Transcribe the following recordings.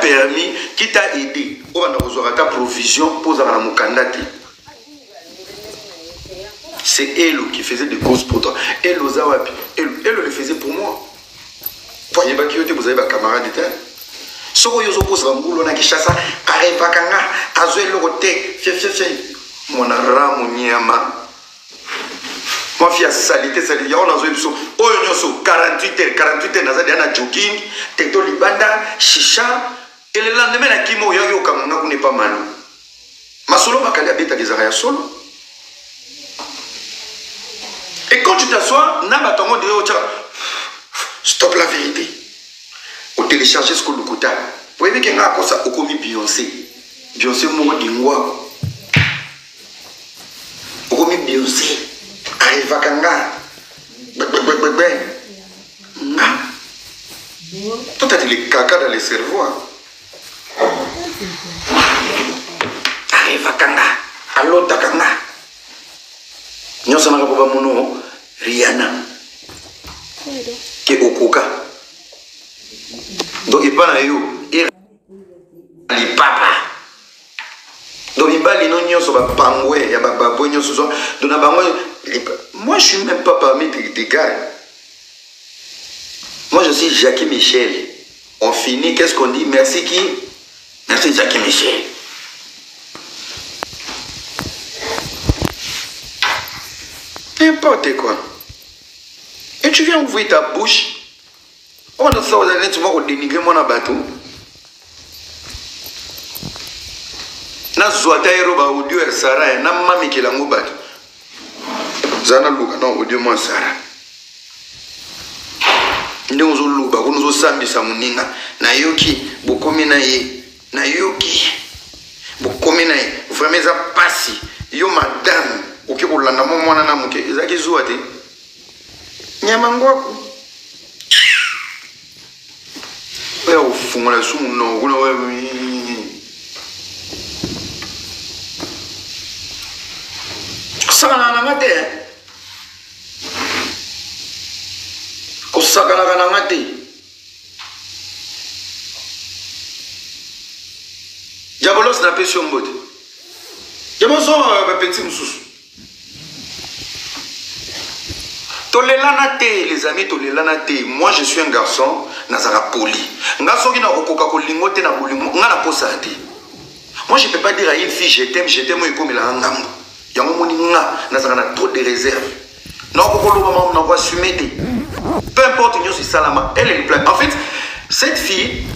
permis, qui t'a aidé. On va avoir ta provision pour avoir mon candidat. C'est elle qui faisait des courses pour toi. Elle le faisait pour moi. Voyez pas qui vous avez des camarades de terre. Si vous avez des courses, vous avez des chasses, carré vakanga, azoé le roté, mon ara, mon niama. Moi, fille a salité, on a joué sur 48 heures, on a jogging, tecto libanda, chicha, et le lendemain, la kimo, yo kamanga, on n'est pas mal. Ma solo, ma calabeta des araya solo. Et quand tu t'assois, Nabatongo dit, stop la vérité. Au télécharger ce qu'on nous coûte. Vous voyez qu'il y a un ça, au commis Beyoncé. Beyoncé, moi, d'Ingwa. Au commis Beyoncé. Arrive à Kanga. Tout a dit les caca dans les cerveaux. Arrive à Kanga. Allô, Takanga. Nous sommes à Mono, Rihanna. Qui est au Koka. Donc il parle à you. Il est papa. Donc il parle à nous sur la pangoué. Il y a pas baboué sur ça. Moi je suis même pas parmi des gars. Moi je suis Jackie Michel. On finit. Qu'est-ce qu'on dit? Merci qui? Merci Jackie Michel. N'importe quoi. Et tu viens ouvrir ta bouche. On a ça, vous allez tu vas dénigrer mon bateau. Na zoata ero ba audio ya Sara na mami kilango bateau. Zana luka non audio mo Sara. Ndio zo luba ko zo sambisa muninga na yoki bokomi na ye na yoki bokomi na ye vraiment za pasi yo madame ukikulanda mo mwana na muke ezaki zuwa te nyama ngwako oya ufungula sumu no kuna wewe sakana ngate ko sakana ngate Diabolos na pesio mbote Diabolos petit mususu Tolelanate, les amis, tolelanate. Moi, je suis un garçon, nazara poli. Ngaso qui n'a aucun colingote na bolingo, ngana posate. Moi, je peux pas dire à une fille, je t'aime, moi, comme la ngam. Yango moni nga, nazara na trop de réserve. Non, kokolo maman, on va assumer. Peu importe, nous c'est salama, elle est pleine. En fait, cette fille,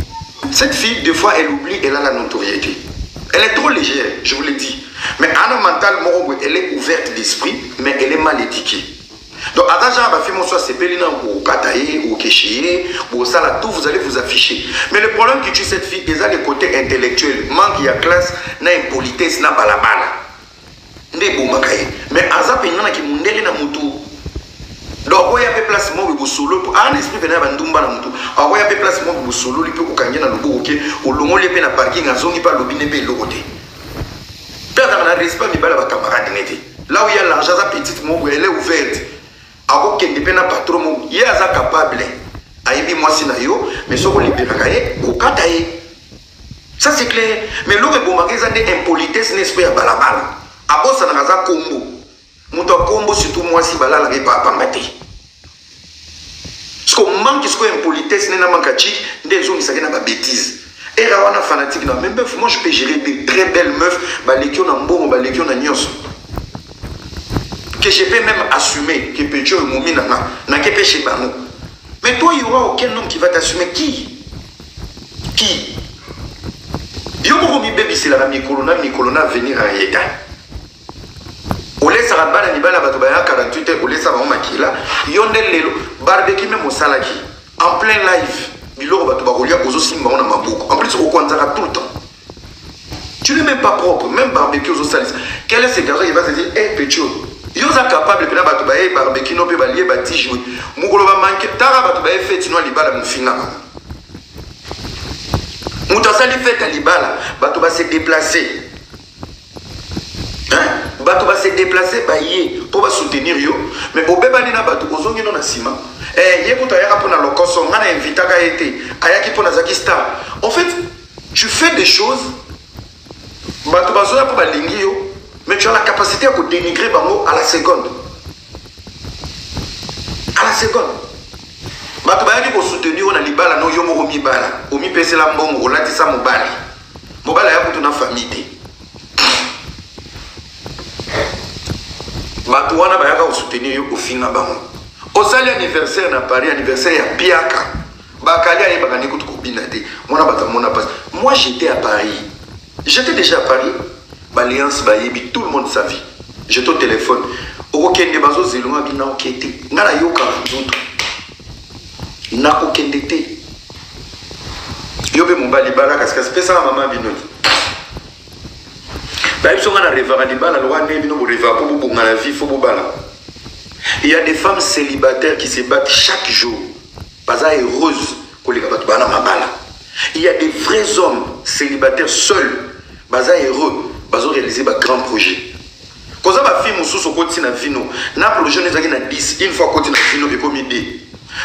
des fois, elle oublie, elle a la notoriété. Elle est trop légère, je vous l'ai dit. Mais à un mental, elle est ouverte d'esprit, mais elle est mal éduquée. Donc, à l'agent, c'est Pélina ou Kataye ou Kéchié ou Sala, tout vous allez vous afficher. Mais le problème qui tue cette fille, c'est le côté intellectuel. Manque de classe, n'a impolitesse, n'a balabala. Mais Azap, il y en a qui m'ont dit na mutu. Donc, il y a des places où solo, un esprit venait à Ndumba na mutu. Il y a des places où solo, il peut y avoir au longo les peines à parking, à zone, il pas l'obine, il l'autre. Perdre un respect, il va y camarade. Là où il y a l'argent, petite mot, elle est ouverte. Ako kende pena patron ye aza capable aibi mwasi na yo mais soko libéraka ye kokata ye ça c'est clair mais loke bomaka des impolitesse n'esprit ya balabala abosa na kaza kombo muto kombo surtout mwasi balala ke papa ngate ce qu'on manque ce qu'on impolitesse nena manka chic des zones ça na ba bêtise et rawana fanatique na même meuf moi je peux gérer des très belles meufs ba lekio na mbongo ba lekio na nyonso que je peux même assumer que Pécho et Moumi n'a que péché par nous. Mais toi, il n'y aura aucun homme qui va t'assumer. Qui? Yo mi baby c'est la Mikolona venir à Yeda. Ole sa bana ni bana bato ba 48 ole sa ba makila. Yonde lelo barbecue même au salaki. En plein live. Biloko bato ba kolia kozo simba na maboko. En plus au kwanzaka tout le temps. Tu n'es même pas propre, même barbecue aux salis. Quel est ce garçon qui va se dire "Eh Pécho, yo za capable pena bato ba e barbecue no pe ba lié ba tijou mukolo ba manke tara bato ba e fête no libala mufinga muta sali fête libala bato ba se déplacer hein bato ba se déplacer ba yé pour ba soutenir yo mais obeba ni na bato ozongi no na sima ye kuta ya pona lokoso ngana invita ka été ayaki pona zaki star en fait des choses, mais tu as la capacité à dénigrer bango à la seconde. À la seconde. Tu vas soutenir on a libala no yomo omi bala. Omi pese la mbongo olati sa mobali. Mobali ya kutu na famille. Tu vas soutenir au fin à bango. Au sali anniversaire na Paris, anniversaire ya Piaka. Moi j'étais à Paris. J'étais déjà à Paris. L'alliance bayebi, tout le monde savait. J'étais au téléphone. Okende bazo zelonga bina okete. Ngala yoka nzuto. Na okende te. Yobe mobali bala kasika pesa na mama binoti. Ba ils sont na revara di bala lo wane bino bo revara pour bonga la vie faut bala. Il y a des femmes célibataires qui se battent chaque jour. Baza heureuse ko le kabatu bana mabala. Il y a des vrais hommes célibataires seuls. Baza heureux. Bazo réaliser ba grand projet. Quand ça va film sous au côté na vino, na projet les na 10, une fois côté na vino et comme idée.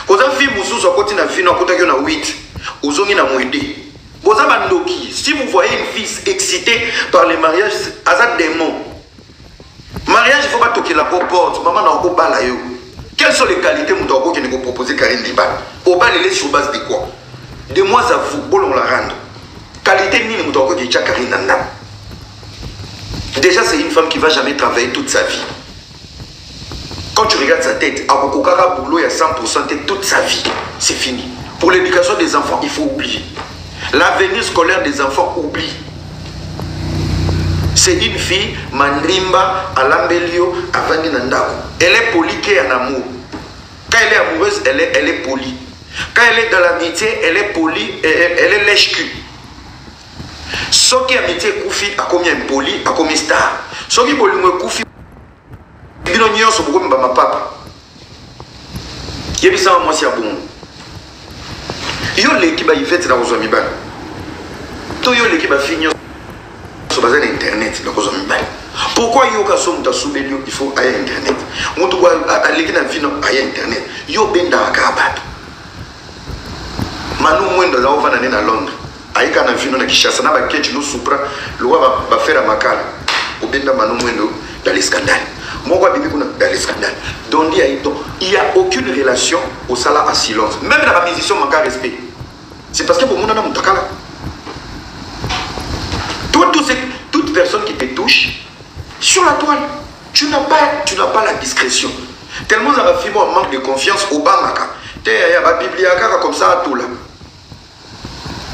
Quand ça film sous au côté na vino côté na 8, ozongi na moindé. Boza bandoki, si vous voyez une fille excitée par les mariages, azad démon. Mariage il faut pas toquer la porte, maman na ko bala yo. Quelles sont les qualités moutoko qui nous proposer Karine Liban? Au bal elle est sur base de quoi? De moi à vous, bolon la rendre. Qualité ni moutoko qui tcha Karine Nanda. Déjà, c'est une femme qui ne va jamais travailler toute sa vie. Quand tu regardes sa tête, à Bokokara Boulot, il y a 100% toute sa vie. C'est fini. Pour l'éducation des enfants, il faut oublier. L'avenir scolaire des enfants, oublie. C'est une fille, Mandrimba, Alambelio, Avani Nandako. Elle est polie qui est en amour. Quand elle est amoureuse, elle est polie. Quand elle est dans l'amitié, elle est polie, elle est lèche-cul. Ce qui amitié Koufi a commis un poli, a commis star. Ce qui poli me Koufi, il n'y a pas de ma papa. Il y a ça moi si bon. Yo l'équipe a fait dans les amis. Tout yo l'équipe a fini sur base d'internet dans les amis. Pourquoi yo ka somme ta soubelio il faut aller internet. On doit aller dans vie non aller internet. Yo benda akabat. Manu mwendo la ova na Londres. Aïka na vino na Kishasa na baketi no supra loi va faire makala obenda manu mwendo dans les scandales moko bibi kuna dans les scandales donc il y a aucune relation au sala à silence même dans la musicien manque respect c'est parce que pour mon mutakala toute personne qui te touche sur la toile tu n'as pas la discrétion tellement ça va faire un manque de confiance au bamaka te ya ba bibliaka comme ça tout là.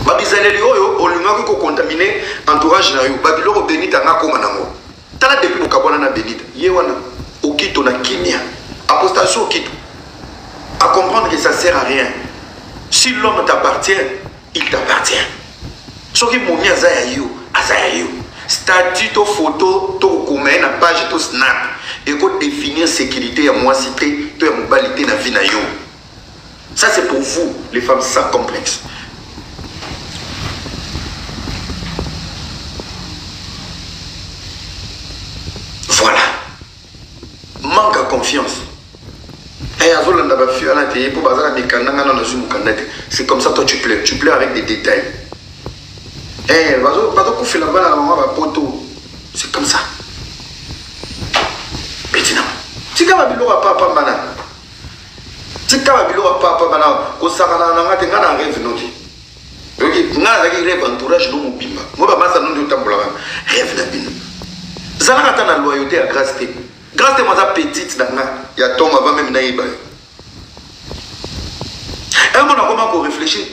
Babizaleli oyo olunga ko contaminer entourage na yo babilo benita nga koma nango tala depuis okabona na benita ye wana okito na kimia apostation okito à comprendre que ça sert à rien si l'homme t'appartient il t'appartient soki momi azaya yo statut to photo to koma na page to snap et ko définir sécurité ya moi cité to ya mobalité na vie na yo ça c'est pour vous les femmes sans complexe. Voilà. Manque à confiance. C'est comme ça toi tu pleures. Tu pleures avec des détails. C'est comme ça. Pétinam. Si tu as papa mana. Si tu as papa mana, rêve entourage no mobimba. Moi ba ça non de tambola. Rêve na bino. Zalaka na loyauté à grâce te. Grâce te moi petite danga. Ya tombe avant même na iba. Un bon comment réfléchir.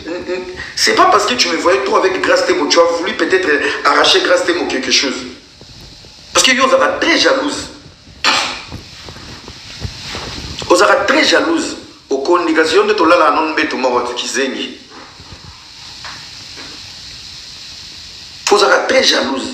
C'est pas parce que tu me voyais trop avec grâce te tu as voulu peut-être arracher grâce te quelque chose. Parce que yo ça va très jalouse. Vous êtes très jalouse. Aux communications de tolala non beto mo kizengi. Vous êtes très jalouse.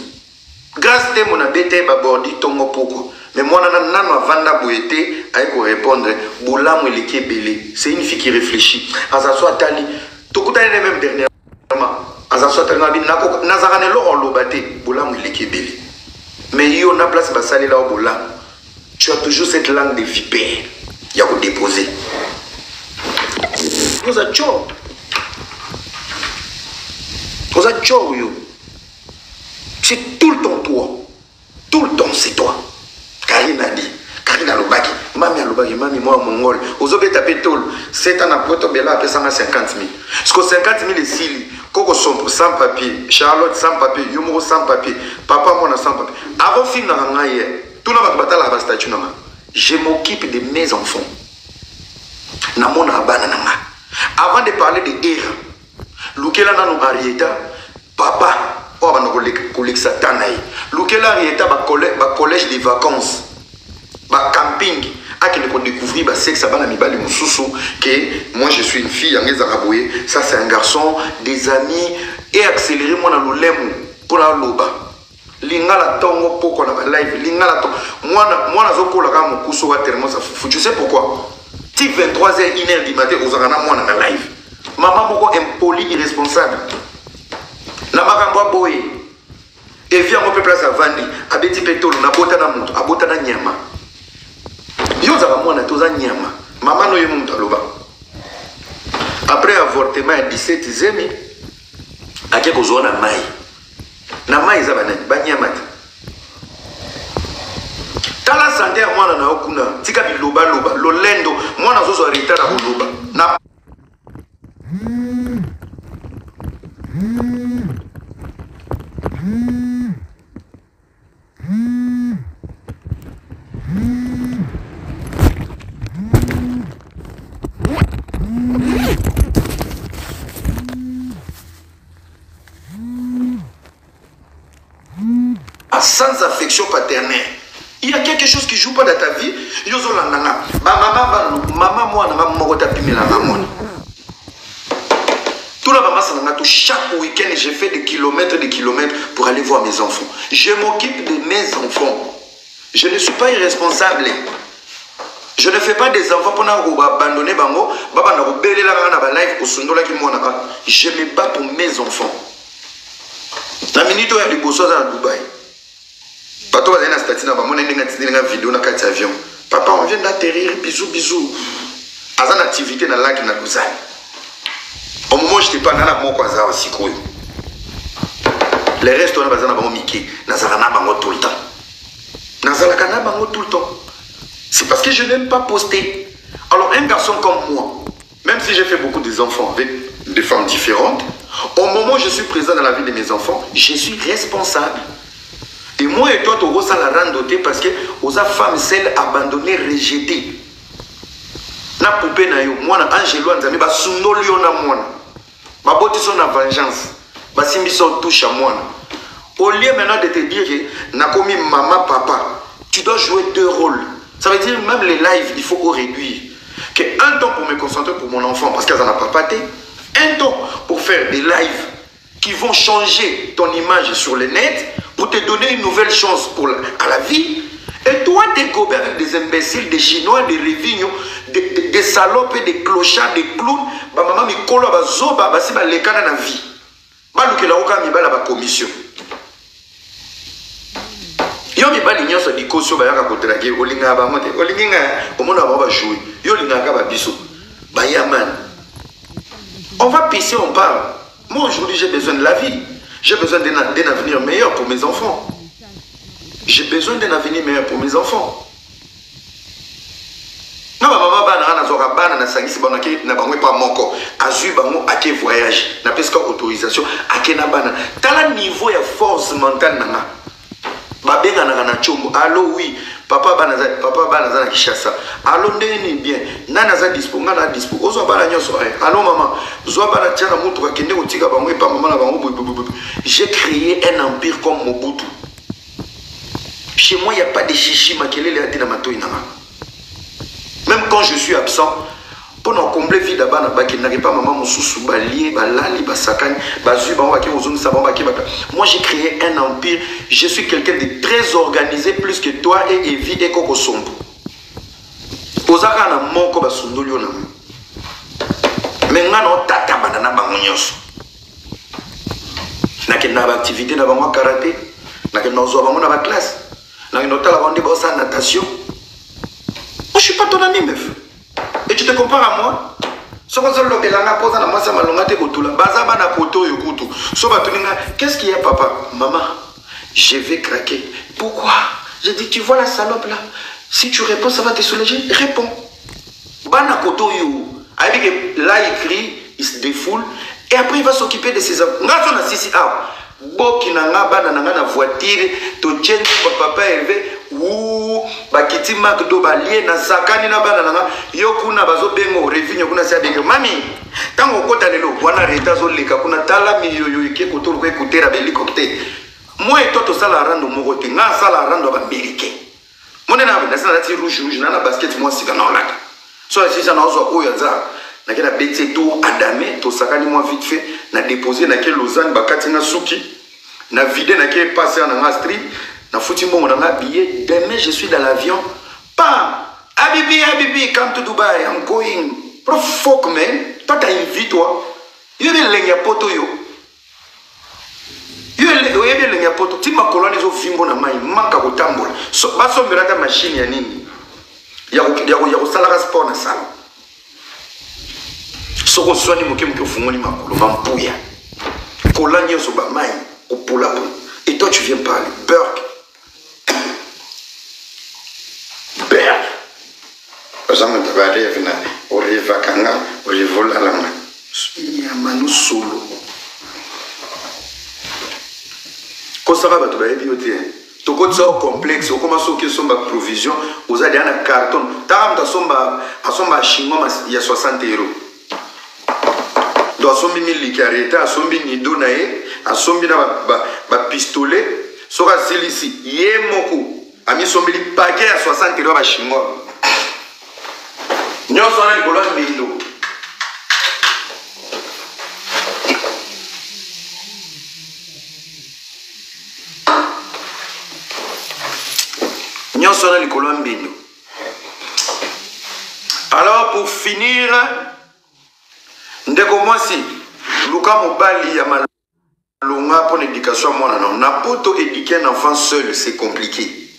Grâce à mon abete babordi tongo poko. Mais moi nana vanda boete aiko répondre boulamu eleki belé. C'est une fille qui réfléchit. Azaso atali tokutane même dernièrement. Azaso atali nako nazarane lo on lobate boulamu eleki belé. Mais yo na place basali là au boulamu. Tu as toujours cette langue de vipère. Il y a qu'à déposer. Vous êtes chaud. Vous êtes chaud yo. C'est tout le temps toi. Tout le temps, c'est toi. Karine a dit. Karine a l'obaki. Mami a l'obaki. Mami, moi, mongol. Aux autres, tapé tol. C'est un apôtre, bella, après 50 000. Parce que 50 000 est sili. Coco son sans papier. Charlotte sans papier. Yomo sans papier. Papa, moi, sans papier. Avant fin de hier, tout le monde va la statue. Je m'occupe de mes enfants. Avant de parler de Hera, Lukela na no Arieta, papa, on va nous collecter satanaï. Lukela Arieta, ba collège de vacances, ba camping, à qui nous découvrir ba sexe, ba na mibali mususu, que moi je suis une fille, en Zaraboué, ça c'est un garçon, des amis, et accélérer moi dans le lemu pour la loba. Lingala tongo poko na live, lingala tongo. Moi na zoko la gamme kuso wa tellement ça fout. Tu sais pourquoi? Si 23h, 1h du matin, aux arana moi na live. Maman beaucoup impoli, irresponsable. Na makambo boy. Et vient mon peuple à Vandi, à Betty Petolo, na bota na muto, à bota na nyama. Yo za moi na toza nyama. Maman no yemu mutaloba. Après avortement à 17 zemi, à quelque chose na mai. Na mai za ba nyama. Tala santé à moi na okuna, tika biloba loba, lolendo, moi na zozo arita na loba. Na sans affection paternelle. Il y a quelque chose qui ne joue pas dans ta vie. Maman, moi, tout la maman, chaque week-end, j'ai fait des kilomètres pour aller voir mes enfants. Je m'occupe de mes enfants. Je ne suis pas irresponsable. Je ne fais pas des enfants pour abandonner. Je me bats pour mes enfants. La minute où il y a des bossos à Dubaï. Papa, on vient d'atterrir avion. Papa, on vient d'atterrir, bisous, bisous. Azan activité dans le lac na Lausanne. Au moment où je n'étais pas dans la mort, aussi. Les restes, on a besoin de Mickey. Nazarana bango tout le temps. Nazarana bango tout le temps. C'est parce que je n'aime pas poster. Alors, un garçon comme moi, même si j'ai fait beaucoup d'enfants avec des femmes différentes, au moment où je suis présent dans la vie de mes enfants, je suis responsable. Et moi et toi, tu as la randoté parce que aux femmes celles abandonnées, rejetées. Na poupée na yo, moi na Angelo Nzambe ba sunolio na mwana. Ba boti son na vengeance. Ba simbi son touche à moi. Au lieu maintenant de te dire que na komi maman papa, tu dois jouer deux rôles. Ça veut dire même les lives, il faut réduire. Que un temps pour me concentrer pour mon enfant parce qu'elle n'en a pas pâté. Un temps pour faire des lives qui vont changer ton image sur le net, pour te donner une nouvelle chance à la vie. Et toi, tu es gobé avec des imbéciles, des Chinois, des Révignons, des salopes, des clochards, des clowns. Maman, mi kolo ba zoba, ba si ba lekana na vie. Ba luke la oka mi ba la ba commission. Yo mi ba linyo so di koso ba yaka kotrage, olinga ba mote, olinga omona ba ba jouer. Yo linga ka ba biso. Ba yaman. On va pisser, on parle. Moi aujourd'hui j'ai besoin de la vie. J'ai besoin d'un avenir meilleur pour mes enfants. J'ai besoin d'un avenir meilleur pour mes enfants. Non, maman, bana na sangisi bana ke na bangwe pa moko. Azu bango ake voyage. Na peska autorisation ake na bana. Tala niveau ya force mentale nanga. Babenga na chombo. Allô oui, papa bana za na Kishasa. Allô ndeni bien. Nana za dispo, ngana dispo. Ozo bana nyoso ay. Allô maman, zo bana tiana mutu ka kende otika bangwe pa maman na bango. J'ai créé un empire comme Mobutu. Chez moi, il n'y a pas de chichi makelele à tina matoi nanga. Même quand je suis absent, pendant combler vie d'abord na baki n'arrive pas maman mon sous balier, balali, basakani, bazu, baki ozon sabon baki baka. Moi j'ai créé un empire. Je suis quelqu'un de très organisé plus que toi et Evi et Koko Sombo. Ozaka na moko basundolio na. Mais ngana tata banana bangonyoso. Nakena ba activité na bango karaté, nakena ozo bango na ba classe. Nakena tala bande bossa natation. Moi je suis pas ton ami meuf. Et tu te compares à moi? Qu'est-ce qu'il y a papa? Maman, je vais craquer. Pourquoi? J'ai dit, tu vois la salope là? Si tu réponds, ça va te soulager. Réponds. Bana koto yo. Avec là, il crie, il se défoule. Et après, il va s'occuper de ses enfants. Nga son assisi ah. Boki nanga bana nanga na voiture. To tchende papa élevé. Ouh. Bakiti makdo balie na sakani na bana nanga. Yo kuna bazo bengo revinyo kuna sia bengo. Mami. Tango kota lelo. Wana reta zo leka kuna tala miyoyo ike koto ko écouter avec l'hélicoptère. Moi et toi, tu as la rando mogote. Nga sala rando américain. Mon na na ti rouge na basket moi si kana olaka. So si ça na ozo oyaza. Na kena bete tour adamé to sakani moi vite fait na déposer na ke Lausanne bakati na suki. Na vide na ke passer na street. Na fouti mbongo na billet. Demain je suis dans l'avion. Pam. Habibi, come to Dubai. I'm going. Bro, fuck man. Toi t'as une vie toi. Yo bien lenga poto yo. Oyebi lenga poto ti makolani zo vimbo na mai maka kotambola so baso miraka machine ya nini ya salaka sport na sala so ko swani moke fungoli makolo bampuya kolani so ba mai opola po et toi tu viens parler Burke osama tabare vina oriva kanga orivola lama ya manu solo. Ça va tu vas éviter tout comme ça complexe au commence au qui sont ma provision vous allez un carton tam ta somba à somba chinois il y a 60 €. Do sombi mili carreta à sombi ni donae à sombi na ba pistolet sera celui-ci yemoko a mis sombi paquet à 60 € ba chinois nyo sona likolo mbindo. Alors pour finir, ndeko mwasi luka mobali ya malonga pour l'éducation à moi non. Na poto éduquer un enfant seul c'est compliqué.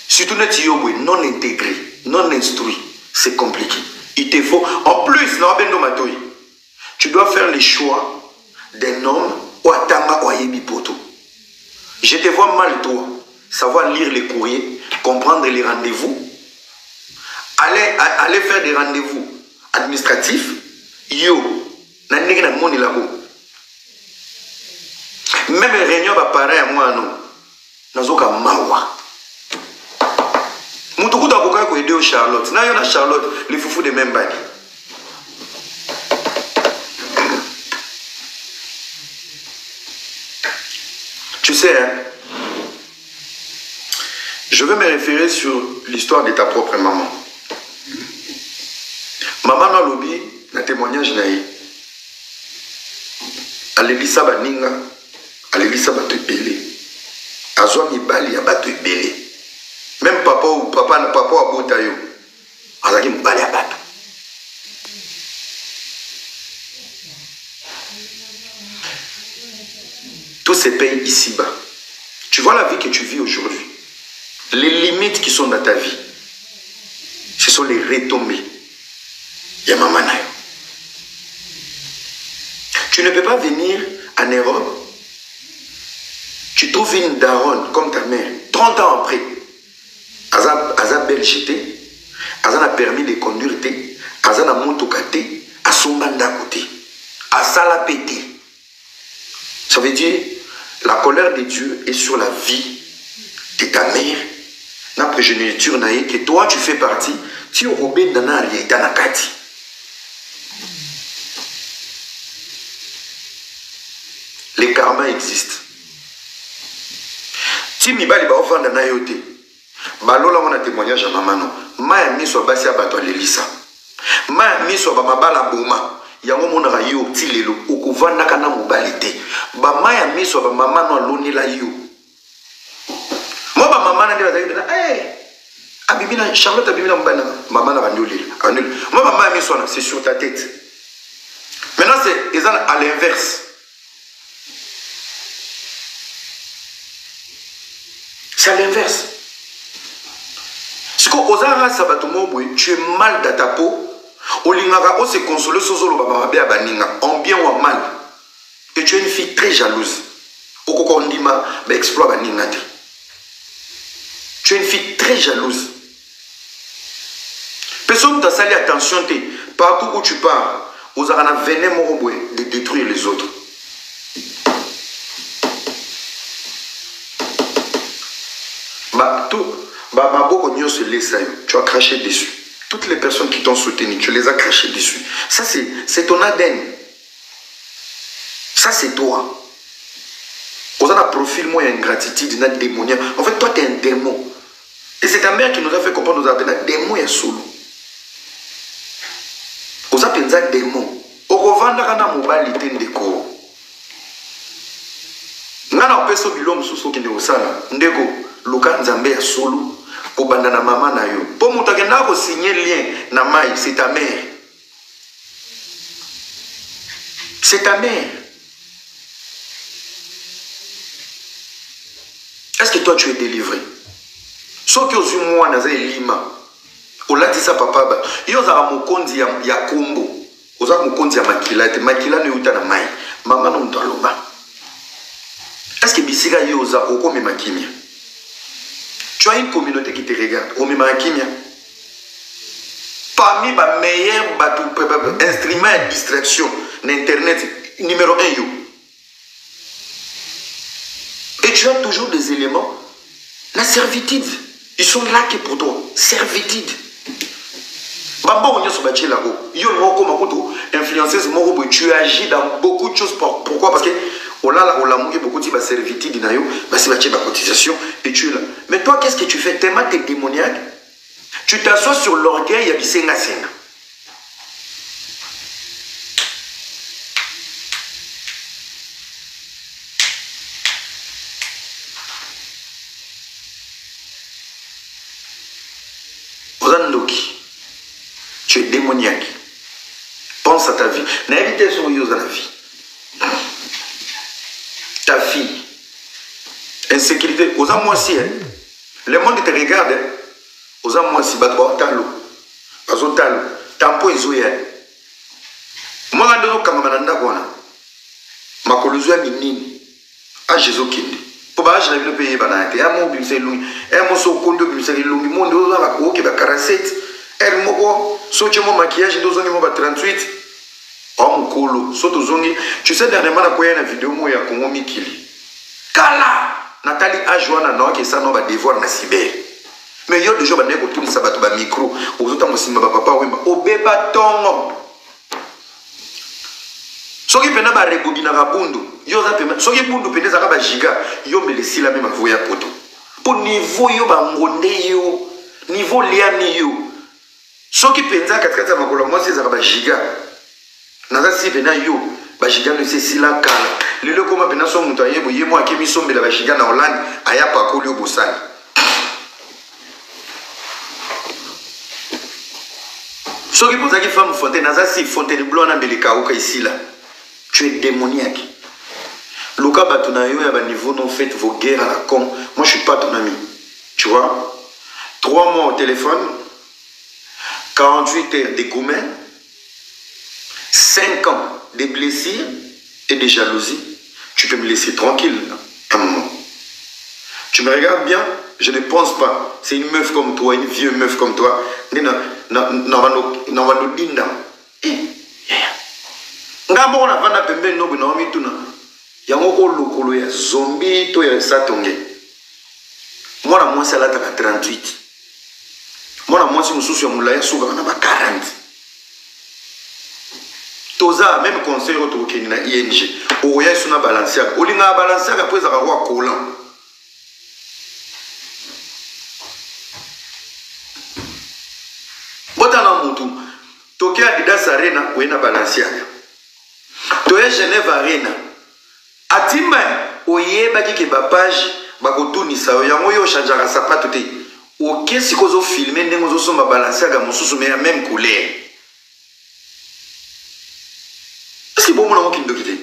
Surtout net yobwe non intégré, non instruit, c'est compliqué. Il te faut en plus na bendo matoyi. Tu dois faire les choix d'un homme ou atanga ou yebi poto. Je te vois mal toi. Savoir lire les courriers, comprendre les rendez-vous, aller faire des rendez-vous administratifs, même les réunions pareil à moi, non. Nazoka mawa. Mutukuta akoka ko aider au Charlotte. Na yona Charlotte, les foufous de même bani. Tu sais, hein, je veux me référer sur l'histoire de ta propre maman. Maman na lobi na témoignage naï. Alelisa baninga, alelisa bato ebele. Azwa mibali ya bato ebele. Même papa abota yo. Azaki mibali ya bato. Tout se paye ici-bas. Tu vois la vie que tu vis aujourd'hui. Les limites qui sont dans ta vie, ce sont les retombées. Yamamanayo. Tu ne peux pas venir en Europe. Tu trouves une daronne comme ta mère, 30 ans après. Aza Belgité, Aza n'a permis de conduire, Aza n'a montokate, à son banda côté, à salapété. Ça veut dire, la colère de Dieu est sur la vie de ta mère. Na progéniture naïe que toi tu fais partie, tu obéis dans la réalité nakati. Les karmas existent. Si mibali ba ofanda na yote, balola mona témoignage à maman. Ma mi so basi abato lelisa. Ma mi so ba mabala boma. Yango mona ra yo tilelo okuvanda kana mobalite. Ba ma ya mi so ba mama no lonela yo. Moi ba mama na ndela zaidi na abibina Charlotte abibina mbana mama na bandoli. Moi maman mi so na c'est sur ta tête. Maintenant c'est à l'inverse. C'est à l'inverse. Si tu es mal dans ta peau, on se console en bien ou en mal. Et tu es une fille très jalouse. okokondima ba exploit baningate. Tu es une fille très jalouse. Personne t'a sali attention te partout où tu pars, aux arana venin moroboué de détruire les autres. Tu as craché dessus. Toutes les personnes qui t'ont soutenu, tu les as crachées dessus. Ça, c'est ton ADN. Ça, c'est toi. Vous avez un profil, moi, il y a une gratitude, il y a un démoniaque. En fait, toi, tu es un démon. Et c'est ta mère qui nous a fait comprendre, nous a appelé un démon et un solo. Vous avez un démon. Au revendre, on a mobile, il y a un décor. Nous avons un peu de bilom sous qui est au sala. Ndeko, Luka Nzambe ya solo. Pour bandana maman na yo. Pour mon tagenda ko signer lien na mai, c'est ta mère. C'est ta mère. Est-ce que toi tu es délivré? Sauf que aux moi na lima. On l'a dit ça papa ba. Yo za mokonzi ya kombo. Oza mokonzi ya makila te makila ne uta na mai. Maman no ndaloba. Est-ce que bisika yo za okome makimia? Tu as une communauté qui te regarde. Au même Kimia. Parmi les meilleurs instruments de distraction d'Internet, numéro 1, yo. Et tu as toujours des éléments. La servitude. Ils sont là que pour toi. Servitude. Tu agis dans beaucoup de choses. Pourquoi? Parce que on a mouillé beaucoup de servitude, c'est la cotisation, et tu es là. Mais toi, qu'est-ce que tu fais? Tellement t'es démoniaque. Tu t'assois sur l'orgueil, et c'est senga. Tu es démoniaque. Pense à ta vie. N'invitez sur eux à la vie. Ta fille. Insécurité. Aux moi aussi. Le monde te regarde. Aux moi aussi. Batwa talo. Bazo talo. Tampo ezoya. Moi ngando kamamananda kwana. Makoluzo ya minini. A Jésus kindi. Pour ba je le payer banate. Ya mo bilse lungi. E mo so kondo bilse lungi. Mo ndo za ko ke ba 47. Elle moko, so tu mon maquillage, deux ans, moi 38. Oh mon colo, so deux ans. Tu sais dernièrement la quoi une vidéo moi ya Congo Mikili. Kala, Nathalie a joué na non que ça non va devoir na cyber. Mais yo déjà ba neko tout ça ba to ba micro, aux autres moi ba papa wemba, obeba tongo. So ki pena ba rebobina rabundu. Yo za pena, so ki bundu pena za ba giga, yo me laisser la même voya poto. Pour niveau yo ba ngonde yo, niveau liani yo. Ce qui pensa 4 makolo moi c'est ça giga naza si pena yo ba giga no c'est si la kala lelo koma pena so muto ayebo yemo akemi sombela ba giga na Hollande aya pa koli obosani ce qui pensa ki femme fontaine naza si fontaine blanc na beleka oka ici là tu es démoniaque loka bato na yo ya ba niveau non fait vos guerres à la con moi je suis pas ton ami tu vois 3 mois au téléphone 48 heures de gourmet, 5 ans de blessures et de jalousie. Tu peux me laisser tranquille un moment. Tu me regardes bien, je ne pense pas. C'est une meuf comme toi, une vieille meuf comme toi. Zombie, moi, c'est là 38. Moi, si je suis sur mon laïa, je suis 40. Toza, même conseil autour de l'ING, au Roya, sur la Balenciaga. Au Lina Balenciaga, après, ça va avoir collant. Botana Moutou, Tokyo Adidas Arena, ou na Balenciaga. Toya Genève Arena. Atima, oye, baki ke bapage, bakotunisa, oyango chanjara sapato te. Ok, si vous avez filmé, vous avez balancé à la même couleur. Est-ce que vous avez dit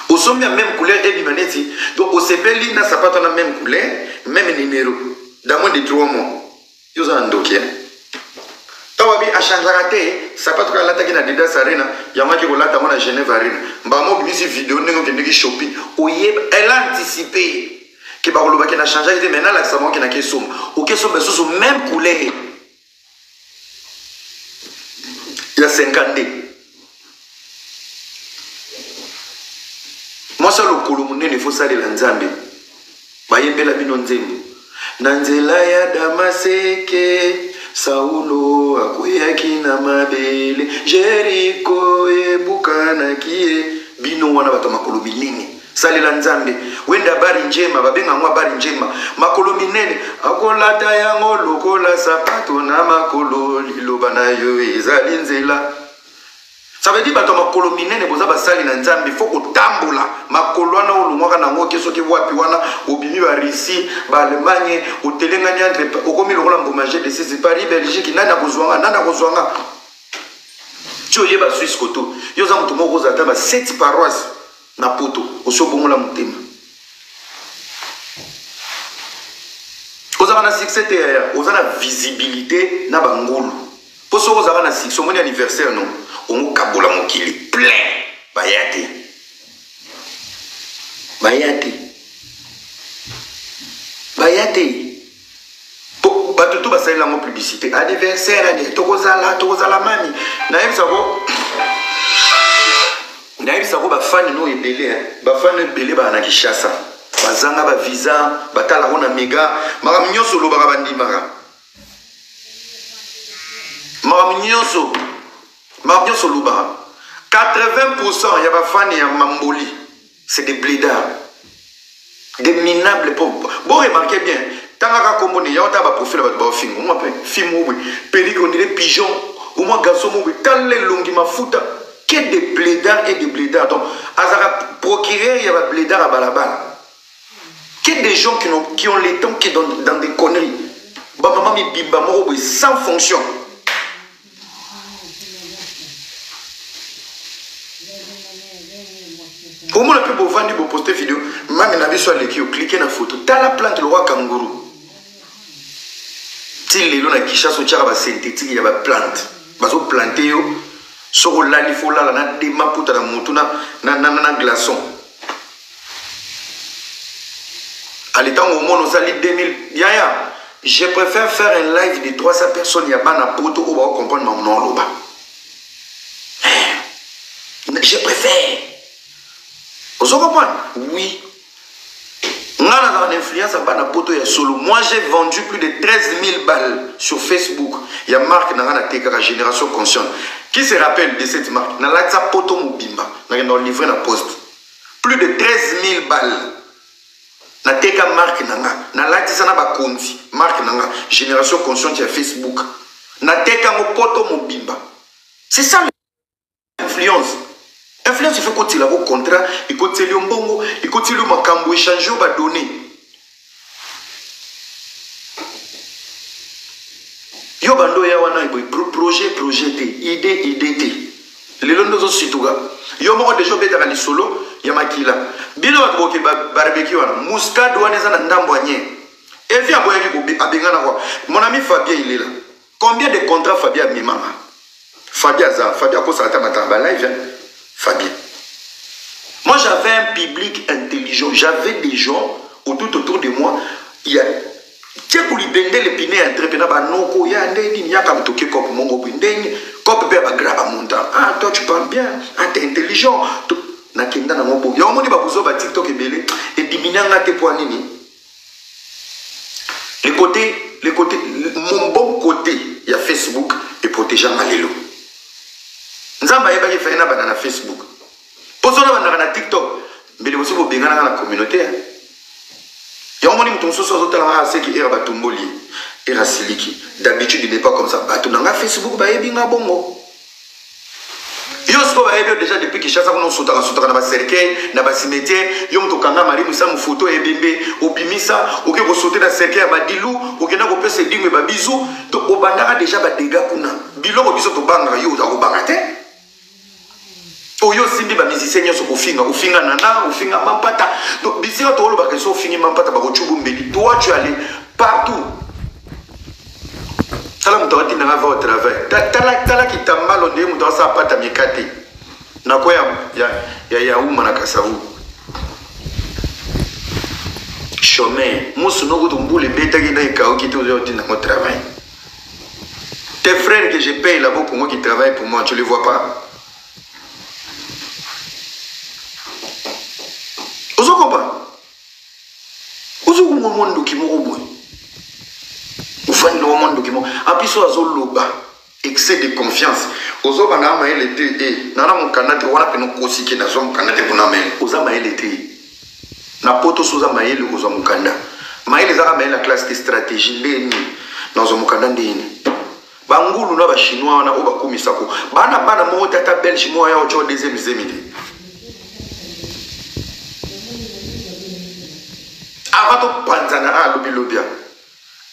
vous avez la même couleur et l'humanité. Donc, vous avez la même couleur, même numéro. Dans moins de 3 mois, vous avez un dossier. Vous avez Boy a changé la tête, ça pas tout la tête qui n'a déjà Arena, il y a moi qui roule à Genève Arena. Mbamo bimisi vidéo n'est shopping. Elle a anticipé que Baroloba qui n'a changé, il dit maintenant là ça qui n'a qu'à somme. Ou que somme sous même couleur. Il y a 50 ans. Moi ça le colomune il faut ça de l'anzambe. Bayembela bino nzembo. Nanzela ya Damaseke. Saulo akweyaki na mabele Jericho ebukana kie bino wana bato makolo minene salela nzambe wenda bari njema babenga ngwa bari njema makolo minene akolata yango lokola sapato na makolo liloba na yo ezali nzela. Ça veut dire bato makolo minene boza basali na nzambe faut kotambola makolo wana olungwaka nango keso ki wapi wana obimi ba Russie ba Allemagne otelengani entre okomi lokola mbomaje de ces Paris Belgique nana kozwanga tio yeba Suisse koto yo za mutu moko za taba 7 paroisses na poto osobongola mutema ozaka na succès te ya ozana visibilité na bangulu poso ozaka na succès moni anniversaire non on kabola mokili plein bayate bato to basalela ngo publicité anniversaire ane tokozala mami nayebisa ko bafani no ebele bafani ebele bana Kinshasa bazanga ba visa batala ko na mega maka nyonso lobaka bandimaka Marbion Louba, 80% y a pas fan et Mamboli, c'est des blédards, des minables pauvres. Bon, remarquez bien, tant que comme on y a un profil de film, on m'appelle film oui, pellicule on dirait pigeon, au moins garçon oui, tant les longues ma fouta, que des blédards et des blédards. Donc, Azara procurer il y a des blédards à balabala, que des gens qui ont les temps qui dans des conneries. Bah maman mi bimba moro sans fonction. Pour moi, le plus beau vendu pour poster vidéo, même na biso aleki yo cliquer na photo. T'as la plante le roi kangourou. Si les lona Kinshasa au tchara ba synthétique ya ba plante. Bazo planter yo soko lali fo la na de maputa na mutuna na glaçon. À l'état au monde on sali 2000 yaya. Je préfère faire un live de 300 personnes ya bana poto ou ba comprendre mon nom loba. Je préfère. Vous comprenez? Oui. On a une influence à poto ya solo. Moi j'ai vendu plus de 13 000 balles sur Facebook. Il y a marque na Génération Consciente. Qui se rappelle de cette marque? Na la poto mobimba. Na livré na poste. Plus de 13 000 balles. Na teka marque na la sana ba konti. Marque Génération Consciente sur Facebook. Na teka mo poto mobimba. C'est ça l'influence. Influence, il faut qu'on tire au contrat, il faut tirer au bongo, il faut tirer au macambo, échanger au donner. Yo bando ya wana projet idée. Les londo zo situga. Yo moko déjà beta kali solo ya makila. Bino ba ko barbecue wana muscade wana za na ndambo anye. Et vient boya ki abengana kwa. Mon ami Fabien il est là. Combien de contrats Fabien mimama? Fabien ko ça ta matamba live. Fabien. Moi j'avais un public intelligent, j'avais des gens autour de moi. Il y a qui a bender les pinés entrepreneurs banoko, il y a il y a comme toqué comme mon bindeng, comme père grave montant. Ah toi tu parles bien, ah t'es intelligent. Nakenda na mobo. Il y a un monde babuzo ba TikTok ebele et diminanga te pour nini. Le côté mon bon côté, il y a Facebook et protéger malelo. Nzamba yeba ki fait na banana Facebook. Posona banana na TikTok. Mais le aussi vous bengana na communauté. Ya omoni mutu soso zotala a seki era batumboli. Era siliki. D'habitude il n'est pas comme ça. Batu na Facebook ba yebi nga bongo. Yo sko ba yebi déjà depuis que Kinshasa kono sotaka na ba cercueil, na ba cimetière, yo mutu kanga mari musa mu photo ebembe, obimisa, oke ko sauter na cercueil ba dilu, oke na ko pesa dingwe ba bisou, donc obandaka déjà ba dégâts kuna. Biloko biso to banga yo za ko banga te. Oyo simbi ba musicien nyoso ufinga nana ufinga mampata donc bisika to lo ba keso ufingi mampata ba ko chubu mbeli toi tu allais partout Tala mutu ati na va au travail. Tala ki tambalo ndé mutu asa pata mikate. Na kwa ya uma na kasavu. Chômeur, musu no kutu mbule beta ki na ikao ki tu oti na mon travail. Tes frères que je paye là-bas pour moi qui travaillent pour moi, tu les vois pas? Vous comprenez? Vous comprenez le monde qui m'a oublié? Vous voyez le monde qui m'a oublié? En plus, vous avez excès de confiance. Vous avez l'été. Vous avez mon canal, vous avez mon canal, vous avez l'été. Na poto souza maele ozo mukanda. Maele zaka maele la classe de stratégie ndeni. Na ozo mukanda ndeni. Bangulu na ba chinois na oba komisako. Bana mo tata belge mo ya ocho deuxième zemide. Avato panzana a lobia.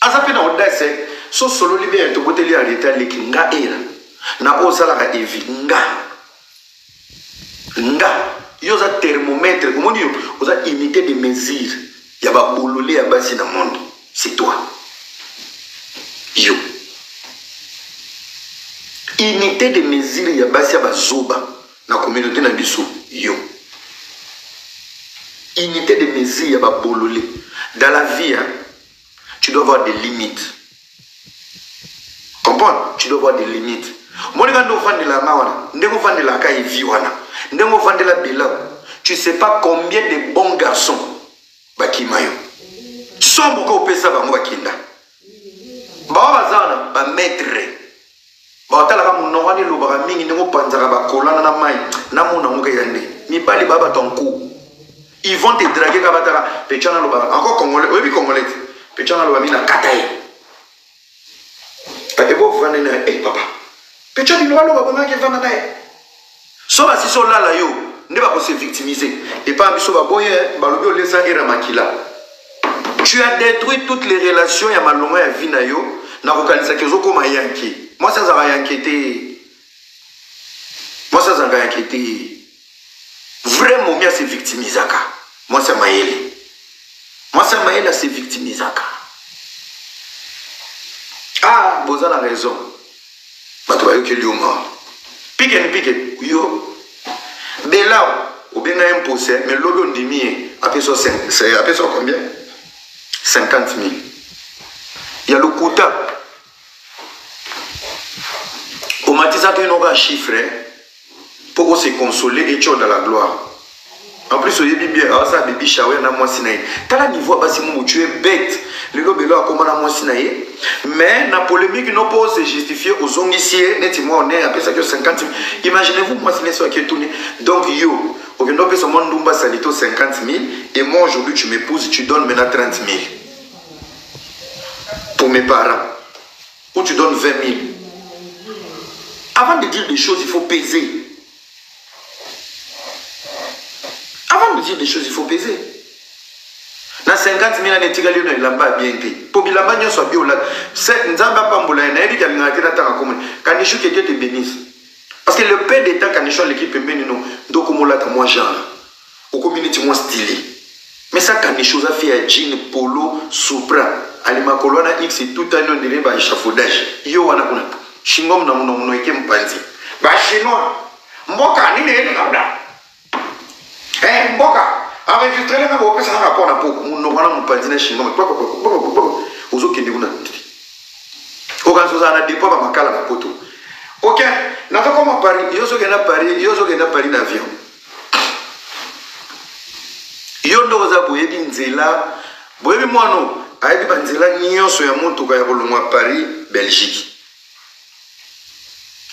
Azape na odase so solo libé to boteli a l'état lekinga era. Na osala ka evi nga. Yo za thermomètre, comment dire, vous avez unité de mesure. Il y a pas boulolé à base dans le monde. C'est toi. Yo. Unité de mesure, il y a base à zoba. Dans la communauté na biso. Yo. Unité de mesure, il y a pas boulolé. Dans la vie, hein, tu dois avoir des limites. Comprends? Tu dois avoir des limites. Moi, quand on vend de la mawana, on vend de la caille viwana. Tu ne sais pas combien de bons garçons bakimayo. Sont beaucoup au pesa bango bakinda. Ba bazana ba maître. Ba tala ka munongani lo ba mingi ngo panzaka ba kolana na mai. Na mona ngo yande. Mi bali baba tonku. Ils vont te draguer ka batara pechana lo ba. Encore congolais, oui congolais. Pechana lo ba mina katai. Et vous venez na papa. Pechana lo ba ba ngaki vana nae. Soba si so là yo, ne va pas se victimiser. Et pas so ba boye, ba lobi o lesa era makila. Tu as détruit toutes les relations ya malonga ya vie na yo, na kokanisa ke zoko ma yanki. Moi ça va yankété. Moi ça va yankété. Vraiment bien se victimisaka. Moi ça maele. Moi ça maele se victimisaka. Ah, vous avez raison. Ba to ba yo ke liyo mort. Pique, yo. Bela, ou bien un possé, mais l'objet on dit, après ça combien? 50 000. Il y a le quota. Au matin, ça fait un chiffre pour se consoler et tu dans la gloire. En plus, on dit bien, ça baby shower na moi sinaï. T'as la niveau basi mou tu es bête. Le lobelo a comment na moi sinaï. Mais la polémique non pas se justifier aux ongissiers. Nettement on est après ça que 50 000. Imaginez-vous moi sinaï soit qui est tourné. Donc yo, au lieu de ce monde dumba salito 50 000 et moi aujourd'hui tu m'épouses, tu donnes maintenant 30 000 pour mes parents. Ou tu donnes 20 000. Avant de dire des choses, il faut peser. Avant de dire des choses, il faut peser. Dans 50 000 ans, il y a bien été. Pour que l'amba soit bien là, c'est Nzamba Pambola, il y a des gens qui ont quand il que Dieu te bénisse. Parce que le père d'État, quand il l'équipe bénisse, donc on l'a moi genre, au community moins stylé. Mais ça, quand les choses à faire, jean, polo, supra, alima colonna X, et tout un nom de échafaudage. Yo, on a un chingom dans mon équipe mpanzi. Bah, chinois, mboka, ni les là. Eh, mboka, enregistré les membres, ça n'a rapport à beaucoup. Nous avons un panzina chinois, mais quoi, aux autres qui nous ont dit. Aucun chose à dépôt à ma cala à poto. Ok, nous avons comme à Paris, il y a Paris d'avion. Il y a un Boye Binzela, Boye Moano, Aïdi Banzela, Nyon, Soyamon, Toukaya, Paris, Belgique.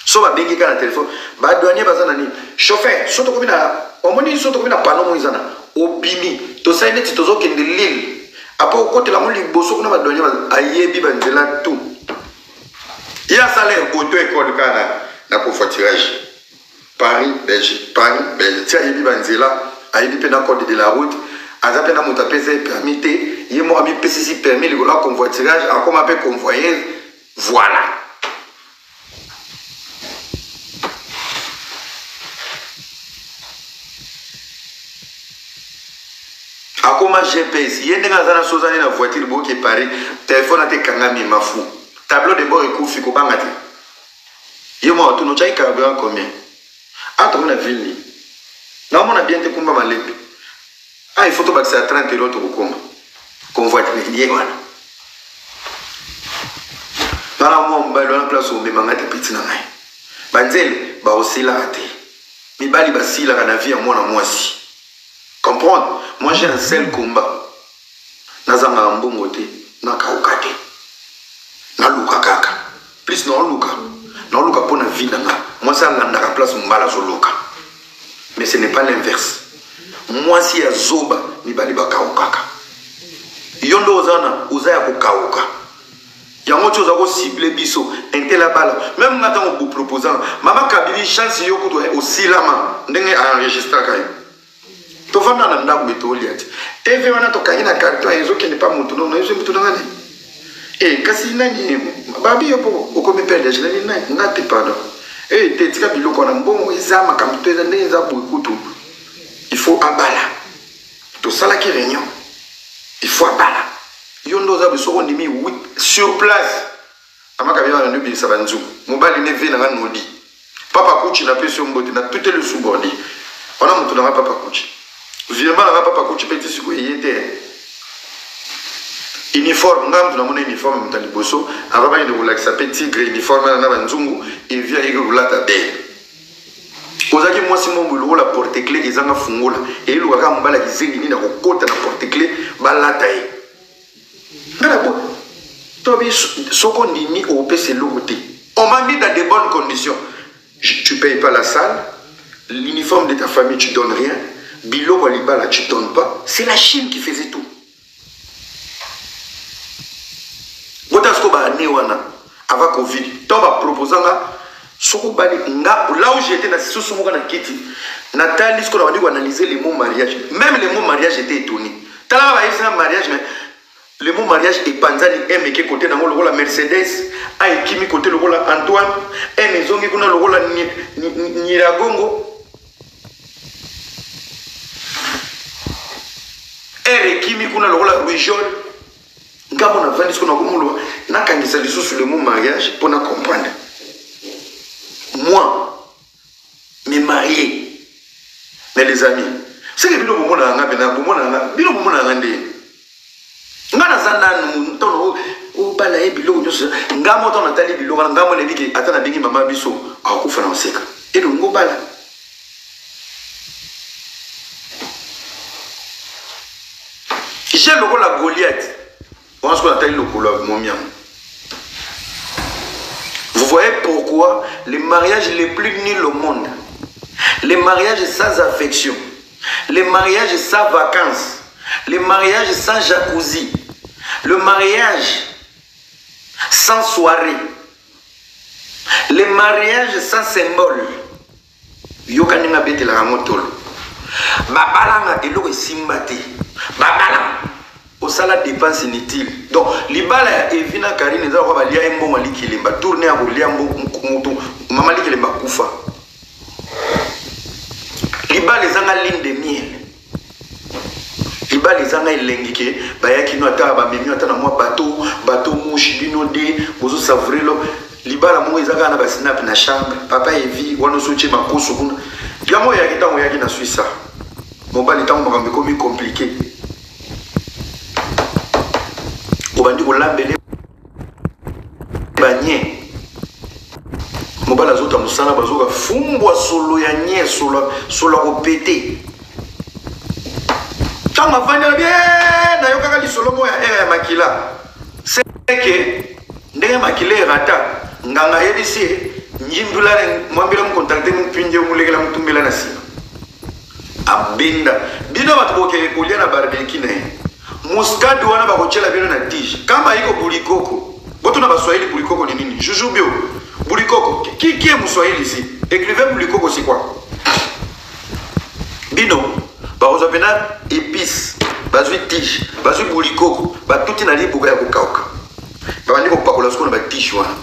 So ba bengi kana téléphone ba douanier bazana ni chauffeur soto ko bina omoni soto ko bina pano moizana obimi to saine ti tozo kende lille apo côté la moli boso ko na ba douanier ayebi banzela tout il y a salaire auto école kana na pour tirage Paris Belgique ti ayebi banzela ayebi pe na code de la route azape na moto apese permis yemo ami PCC permis le la convoiturage encore appelé convoyeuse voilà. Comment GPS, il y a des gens qui sont dans la voiture qui est Paris, téléphone a été kangami mafou. tableau de bord ekufi kobanga te ye mwa watu nochai carburant combien ata kuna ville na mona bien te kumba malepe il faut to bakisa 30 euros to kokoma convoi te ye wana para mwa mbalo na place o memanga te petit na ngai banzele ba osila te mibali basila kana vie ya mwana mwasi comprendre moi j'ai un seul combat nazanga mbongo te na kauka te na luka kaka plus na luka pona vie nanga moi ça landa ka place mbala zo luka mais ce n'est pas l'inverse moi si ya zoba mibali ba kauka yondo ozana uzaya ko kauka yango chose ko cibler biso intela bala même ngata on vous proposant mama kabili chance yoko to aussi lama ndenge enregistrer kayo to vanda na ndaku betoliati eve wana to kanyina carton ezo qui n'est pas mutu non ezo mutu ngane kasi nani babi yopo okome perde je nani ngati pardon te tika biloko na mbongo ezama kamto eza ndenge za bukutu il faut abala to sala ki réunion il faut abala yondo za bisoko ndimi sur place amaka bia na ndubi sabanzu mobali ne vena ngana nodi papa kuchi na pesi mbote na tout le subordé ona mutu na papa kuchi vraiment na papa kuchi petit siko yete uniforme ngam tuna mona uniforme mutali boso ababa ine relaxa petit gris uniforme na banzungu et vient et roulata belle ozaki mwasi mombulo la porte clé ezanga fungola et luka ka mbala kizengi ni na kokota na porte clé balata e ngala bo tobi soko ndimi au PC logoté on m'a mis dans de bonnes conditions tu payes pas la salle l'uniforme de ta famille tu donnes rien biloko libala tu donnes pas c'est la Chine qui faisait tout botasko ba ne wana avant Covid to ba proposant soko bali nga là où j'étais na sous moka na kiti Nathalie ce qu'on a dit analyser les mots mariage même les mots mariage étaient étonnés tala ba isa mariage mais le mot mariage est panzani emeke côté na ngolo la Mercedes a ekimi côté le la Antoine emezongi kuna le la Nyiragongo ekimi kuna le la Rougeol ngamo na vandi skona komulwa nakangisa lisusu le mot mariage pour na comprendre moi me marié mais les amis c'est que bino bomona nga bena bomona bino bomona ngande ngana zananu ntono o bala e biloko nyoso ngamo to natali biloko ngamo le biki atana bingi mama biso akufa na oseka e do ngo bala j'ai le rôle la Goliath on se connaît le rôle momia. Vous voyez pourquoi les mariages les plus nuls au monde, les mariages sans affection, les mariages sans vacances, les mariages sans jacuzzi, le mariage sans soirée, les mariages sans symbole. Yokaninga bete la motolo. Babalanga eloko simbate. Babalanga au salaire dépense inutile. Donc, libala evina karine za kwa balia embo malikilemba tourner à bolia mbo mama likilemba kufa. Libala ezanga ligne de miel. Libala ezanga elengike bayaki no ata ba memi ata na mwa bateau mouche bino de bozo savrelo libala mo ezanga na ba snap na chambre papa evi wana soche makoso kuna. Yamo yaki na Suisse. Mobali tango makambe komi compliqué. Obandi kolambele banye mobala zota musana bazoka fumbwa solo ya nye solo ko pété tanga vanya bien na yoka kali solo moya ya makila c'est que ndenge makila rata nganga yedisi njimbula mwambila mu contacter mu pinje mu legela mutumbela na sima abinda bino batuboke kolia na barbecue na Muscade wana bakochela bino na tige kama iko bulikoko boto na baswahili bulikoko ni nini jujubio bulikoko qui est muswahili ici écrivez bulikoko c'est quoi bino bakoza pena épice bazui tige bazui bulikoko batuti na libuka ya kokauka babandi kopakola siko na ba tige wana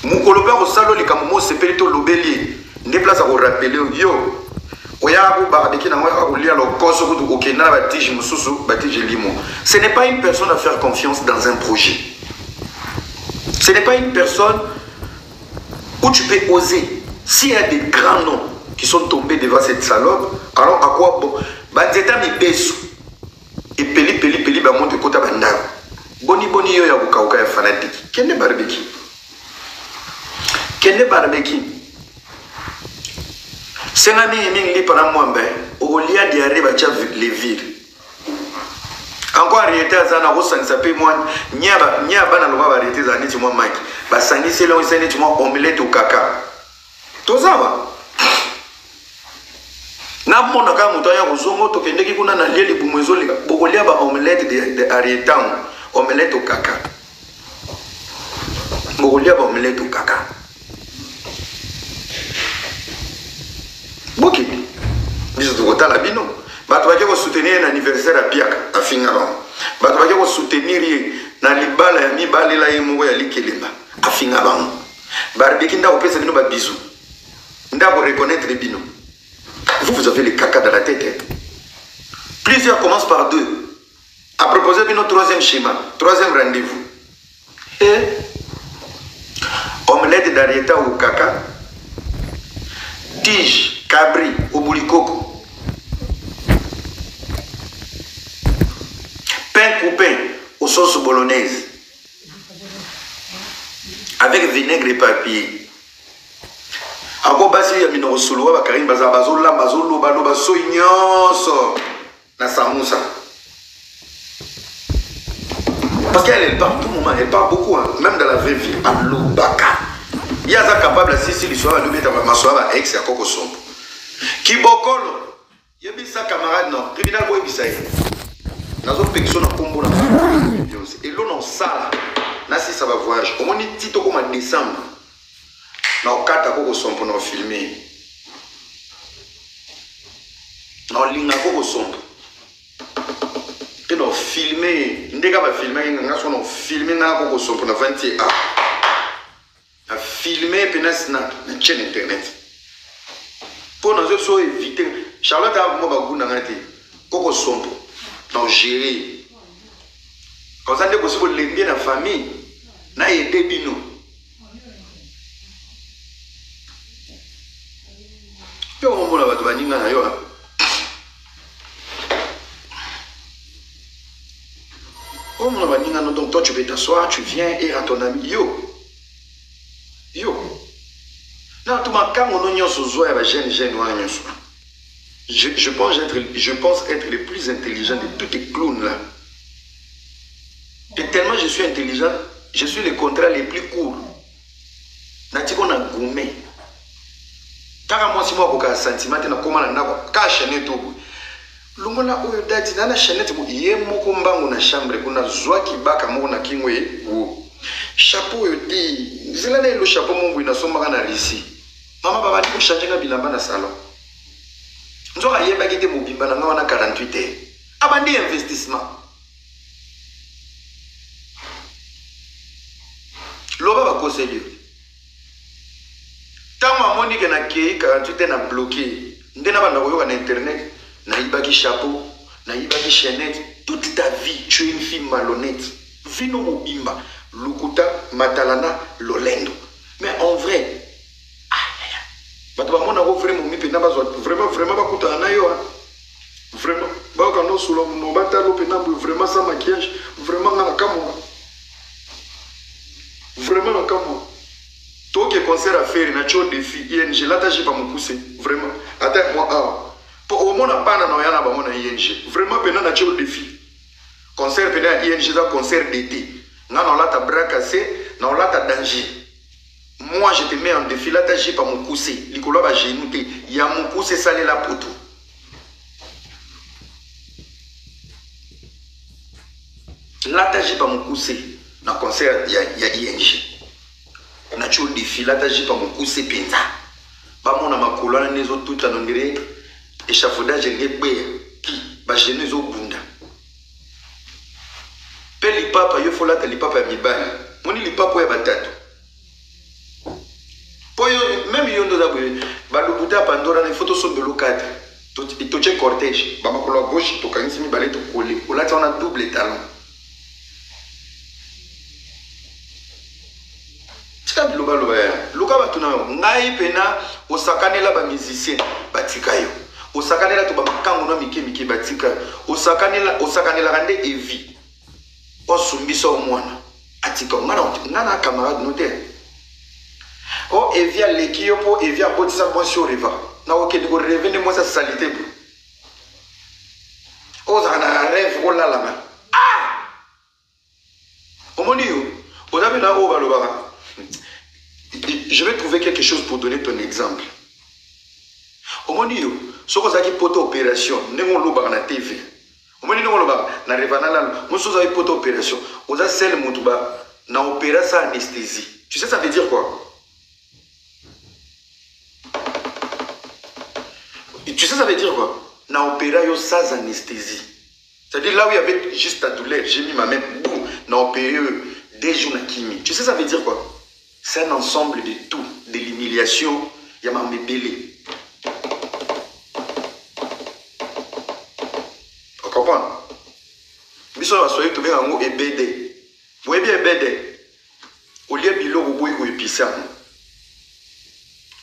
mukolo ba kosalo likambo mo sepeli to lobeli nde place ko rappeler yo ce n'est pas une personne à faire confiance dans un projet. Ce n'est pas une personne où tu peux oser. S'il y a des grands noms qui sont tombés devant cette salope, alors à quoi bon? Banzeta mi besu. Et peli, ba monte kota bandaro. Boni yo ya kukauka ya fanatiki. Kende barbeki. Senga mingi li para mwambe. Olia diare bacha les villes. Encore arrêté à Zana Rosan, ça peut moi. Nyaba na loma arrêté à Niti moi Mike. Basani c'est là où c'est Niti moi omelette au caca. Tout ça va. Na mona ka muto ya kuzongo to kendeki kuna na lieli bumwezo li bokolia ba omelette de arrêté omelette au caca. Bokolia ba omelette au caca. Boki. Biso to kota la bino. Bato baki ko soutenir l'anniversaire à Piaka à Fingalon. Bato baki ko soutenir na libala ya mibale la yemo ya likelemba à Fingalon. Barbeki nda ko pesa bino ba bisou. Nda ko reconnaître bino. Vous avez les caca dans la tête. Plusieurs commencent par deux. À proposer bino troisième schéma, troisième rendez-vous. Et omelette d'Arieta ou caca. Tige, cabri, au boulikoko. Pain coupé aux sauces bolognaise avec vinaigre et papier. Ako basi ya mino solo ba karim baza bazola bazolo baloba soignoso na samusa. Parce qu'elle parle tout moment, elle parle beaucoup, hein, même dans la vraie vie. Alobaka. Il y a ça capable à Sicile l'histoire de mettre ma soeur ex à Koko Sombo. Kibokolo. Il y a bien ça camarade non, criminal boy bisaï. Nazo pekiso na kombo na et l'on en sala na si ça va voyage au moins tito comme en décembre na okata Koko Sombo na filmer na linga Koko Sombo et na filmer ndeka ba filmer nga so na filmer na Koko Sombo na 21 na filmer penas na chaîne internet pour nous so éviter Charlotte a mo ba guna ngati Koko Sombo non gérer comme ça dès que vous l'aimez la famille na aider bino puis on voit la bato baninga na yo on voit la baninga donc toi tu peux t'asseoir tu viens et à ton ami yo na tout ma quand on a so zoya ba jeune wana nyoso. Je pense être le plus intelligent de tous les clowns là. Et tellement je suis intelligent, je suis le contraire les plus courts. Natiko na gourmet. Kaka moi si moi ko ka sentiment na koma na ka chaîne to. Lungo na oyo dati na chaîne to ye moko mbangu na chambre kuna zwa kibaka moko na kingwe wo. Chapeau yo di, zela na le chapeau mungu inasoma na risi. Mama baba ndiko changer na bilamba na salon. Nous avons dit que nous avons 48 heures. Abandé investissement. L'oba va causer lui. Tant que nous avons 48 heures, nous avons bloqué. Nous avons internet, nous avons chapeau, nous avons chaînette. Toute ta vie, tu es une fille malhonnête. Vino Mobimba, Lukuta, Matalana, Lolendo. Mais en vrai, vraiment vraiment sans maquillage vraiment na kamo vraiment na kamo toi qui concert à faire na cho défi ING là t'as pas me pousser vraiment attends moi pour au moins pas na yana ba mona ING vraiment pena na cho défi concert pena ING ça concert d'été na là ta bras cassé na là ta danger. Moi, je te mets en défi. Là, tu pas mon coussé. L'icolo va genou. Il y a mon coussé salé là pour tout. Là, tu pas mon coussé. Dans le concert, il y a ING. Na tu défi. Là, tu pas mon coussé pinta. Pas mon ama colonne les autres tout à l'ongre. Échafaudage et qui va genou les autres bunda. Peli papa, il faut là te li papa mi ban. Mon li papa ya batatu. Même si on a balubuta pandora na photo sur de locade to check cortège ba makolo gauche to kanisi mi balé to coller on a double talon stop loba loba ya luka batuna yo ngai pena osakanela ba musicien batika yo osakanela to ba makango na mike mike batika osakanela rande evi osumbisa omwana atika ngana camarade noter o evi aleki yo po evi abotisa mwasi o riva na okende ko revene mwasi salité bro oza na rêve olalama omoni yo ozabe na o balobaka. Je vais trouver quelque chose pour donner ton exemple. Au moment où ce qu'on a dit pour opération, nous avons la TV. Au moment où nous avons la révanale, nous avons pour opération. On a celle où nous avons opération anesthésie. Tu sais ça veut dire quoi? Tu sais ça veut dire quoi? Nous avons opération sans anesthésie. C'est-à-dire là où il y avait juste la douleur, j'ai mis ma main, boum, nous avons opéré des jours de chimie. Tu sais ça veut dire quoi? C'est un ensemble de tout, de l'humiliation, il y a ma mébélé. Vous comprenez? Biso va soyer tomber en haut et BD. Vous voyez bien BD. Au lieu de bilo ou épicé.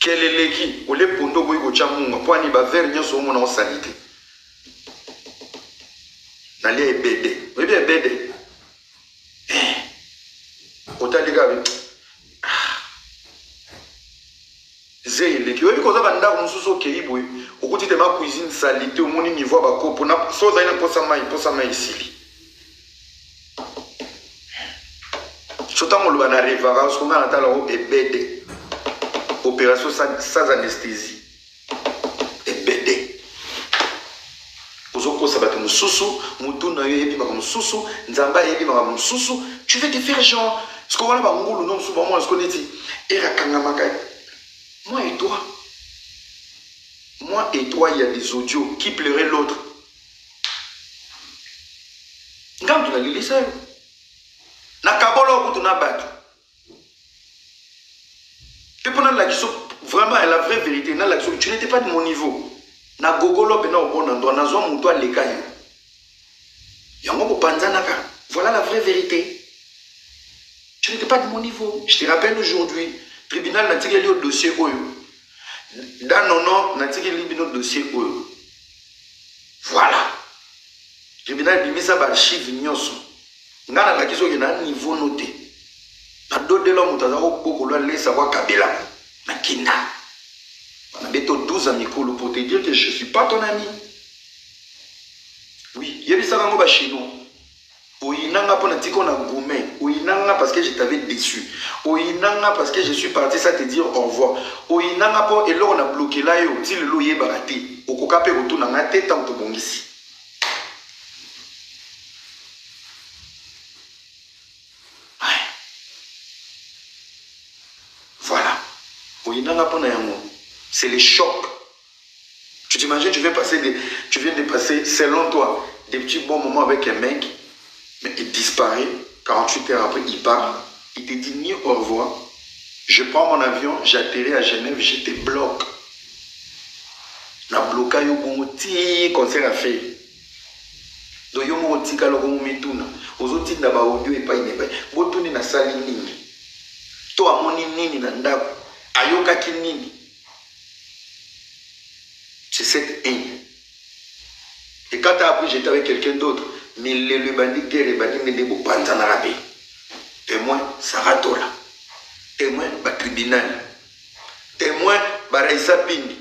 Quel est l'équipe? Au lieu de pondo ou chamunga. Pour n'y avoir vers sur mon salité. N'allez et BD. Vous voyez bien BD. Autant les gars. Zéile, qui est comme ça, on sous ok, au côté de ma cuisine salité, au monde niveau à bako, pour na so zaina pour ça ma ici. Surtout on le na référence, on a la et BD, opération sans anesthésie, et BD. Ozoko sabate mususu, mutuna yebi ba mususu, nzamba yebi ba mususu. Tu veux te faire genre, ce qu'on va ba ngulu non souvent moi ce qu'on dit, era kangamaka. Moi et toi, il y a des audios qui pleuraient l'autre. Quand tu as lu ça, vraiment, la vraie vérité, tu n'étais pas de mon niveau. Voilà la vraie vérité. Tu n'étais pas de mon niveau. Je te rappelle aujourd'hui, le tribunal n'a tiré le dossier Oyo. Dans nos noms, n'a tiré le dossier Oyo. Voilà. Le tribunal a mis ça par archive Nyonso. N'a la question qu'il y a un niveau noté. Na d'autres l'homme qui a beaucoup de savoir Kabila. Na Kinda. On a bientôt 12 amis pour te dire que je ne suis pas ton ami. Oui, il y a des savants chinois. Oinanga pour n'atiko na gourmet. Oinanga parce que je t'avais déçu. Oinanga parce que je suis parti ça te dire au revoir. Oinanga pour et là on a bloqué là yo ti le loyer barati. Okoka pe retour na ngate tant to bongisi. Voilà. Oinanga pour na yango. C'est les chocs. Tu t'imagines, tu viens de passer, selon toi, des petits bons moments avec un mec, mais il disparaît, 48 heures après, il part, il te dit ni au revoir, je prends mon avion, j'atterris à Genève, je te bloque. Na bloqué yo bonti concert à faire. Donc yo mo tika lo mo mituna. Ozoti ndaba audio e pa ineba. Botuni na sali nini. To amoni nini na ndako. Ayoka ki nini. C'est cette haine. Et quand tu as appris, j'étais avec quelqu'un d'autre. Mais le bandit guerre et bandit ne débou pas en arabe. Témoin, Saratola. Témoin, ba tribunal. Témoin, ba Raissa Pindi.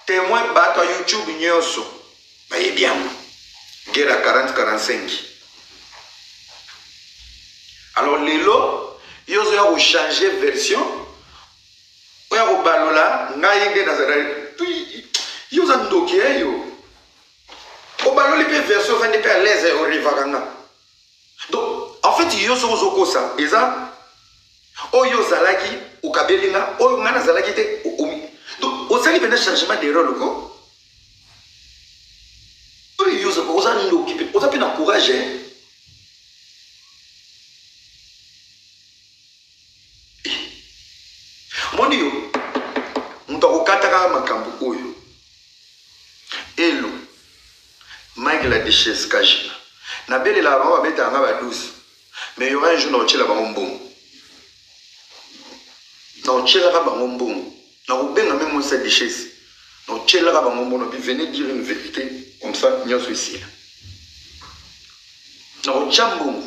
Témoin, ba to YouTube nyonso. Ba bien. Guerre à 40-45. Alors, les lots, ils ont changé version. Ils ont balola, ngaïnge nazaré. Yo za ndoki yo. O baloli pe version va ne pe à l'aise au rivaganga. Donc en fait yo so zoko ça. Eza o yo zalaki o kabelinga o ngana zalaki te o mi. Donc o sali bena changement de rôle ko. O yo zo ko za ndoki pe o za pe na courage. Moni yo. Mutako kataka makambu oyo. Elo, Mike la déchez Kajina. Na belle la maman bête en bas douce. Mais il y aura un jour où tu la vas bon. na ochelaka bango mbongo na obenga même mon set de chaise na ochelaka bango mbongo puis venez dire une vérité comme ça nyonso esila na ocha mbongo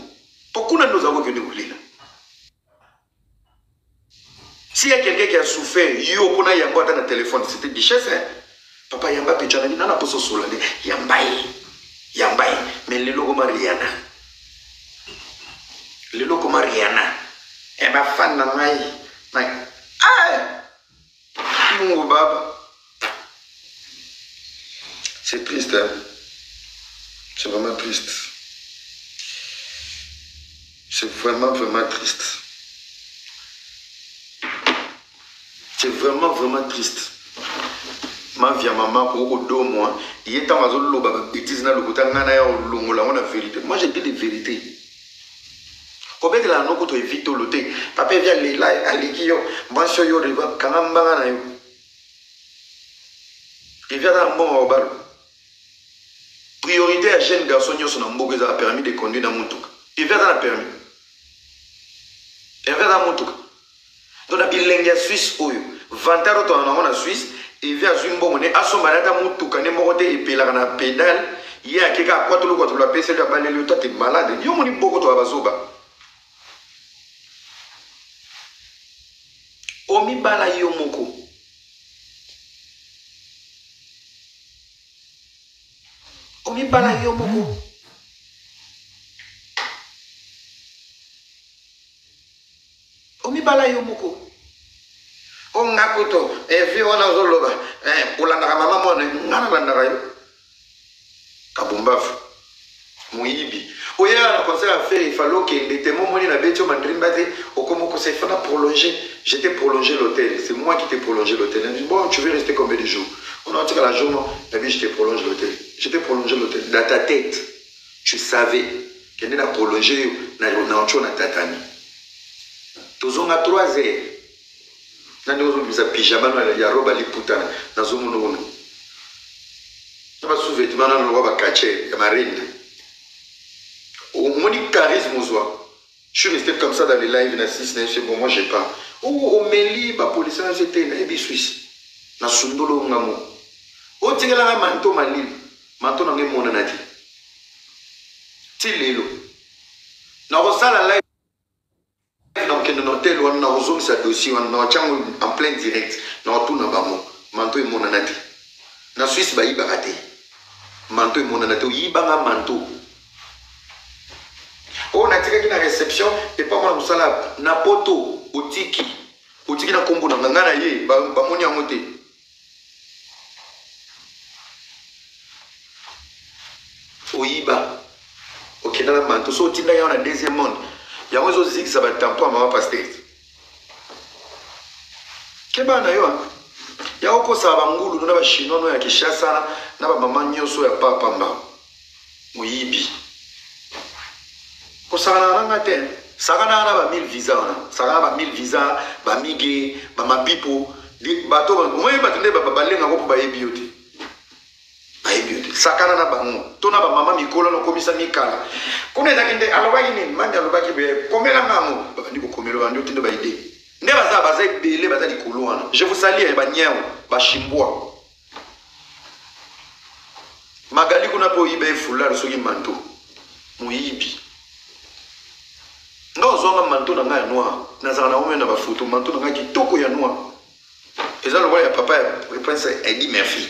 pokuna ndo zako kende kolela. S'il y a quelqu'un qui a souffert, yo kona yamba dans le téléphone, c'était des chefs, hein? Papa yamba pechana ni nana poso solande yambai mais le logo mariana e ba fan na ngai Mungu baba, c'est triste, hein? C'est vraiment triste, c'est vraiment triste. C'est vraiment triste. Ma vie à maman pour au dos moi, il est en zone loba bêtise na lokota ngana ya longola on a vérité. Moi j'ai dit les vérités. Combien de la no ko to évite loté. Papa vient les là aliki yo, moi so yo riba kanamba na yo. Il vient dans bon au bal. Priorité à jeune garçon yo son mboka za permis de conduire dans mutuka. Il vient dans la permis. Il vient dans mutuka. Donc la bilingue Suisse oyo. Vantaro to na Suisse et via zumbo mone asomarata mutuka ne mokote epela na pédale ya keka kwatulu la pese ya balele to te malade yo moni boko to abazoba omi bala yo moko omi bala yo moko omi bala yo moko on a koto et puis on a zoloba pour la maman mon ngana la rayo kabumbafu muibi oya na conseil à faire il fallait que des témoins moni na betio mandrimbate au comment qu'on s'est fait prolonger j'étais prolongé l'hôtel c'est moi qui t'ai prolongé l'hôtel bon tu veux rester combien de jours on a dit à la journée la vie je t'ai prolongé l'hôtel dans ta tête tu savais qu'il y a prolongé na tatami tozonga 3 heures. Nani ozo pyjama ya roba liputana nazo muno na sous-vêtements na roba kache ya marine au moni charisme ozo je suis resté comme ça dans les lives na 6 na bon moi j'ai pas au meli ba police na c'était na ebi Suisse na sundolo ngamo o tingela na manto malili manto na ngemona na ti lelo na osala live donc dans l'hôtel on a osé sa dossier on a en plein direct na tout na bamo manto e monanati na Suisse ba ibarate manto e monanati yibanga manto on a tiré na réception et pas moi musala na poto otiki na kombo na ngana ye ba moni amote oyiba OK na manto so tinda ya na deuxième monde. Il y a un autre zig ça va tampon à maman pasteur. Keba na yo. Il y a oko sa bangulu na ba chinois no ya Kinshasa na ba maman nyoso ya papa mba. Muyibi. Ko sara na ngate. Sara na ba 1000 visa na. Sara ba 1000 visa ba mige ba mapipo bato ba moi ba tende ba balenga ko ba ebiote. Sakana na bango tona ba mama mikolo no komisa mikala kone zakinde alobaki nini mandi alobaki be komela ngamo ba ndiko komelo ba ndotindo ba ide nde baza bele baza likolo wana je vous salue ba nyao ba shimbwa magali kuna po ibe fularo soki manto muyibi ndo zonga manto na nga noir nazana na omena ba photo manto na nga kitoko ya noir eza lo ya papa ya prince Eddie Murphy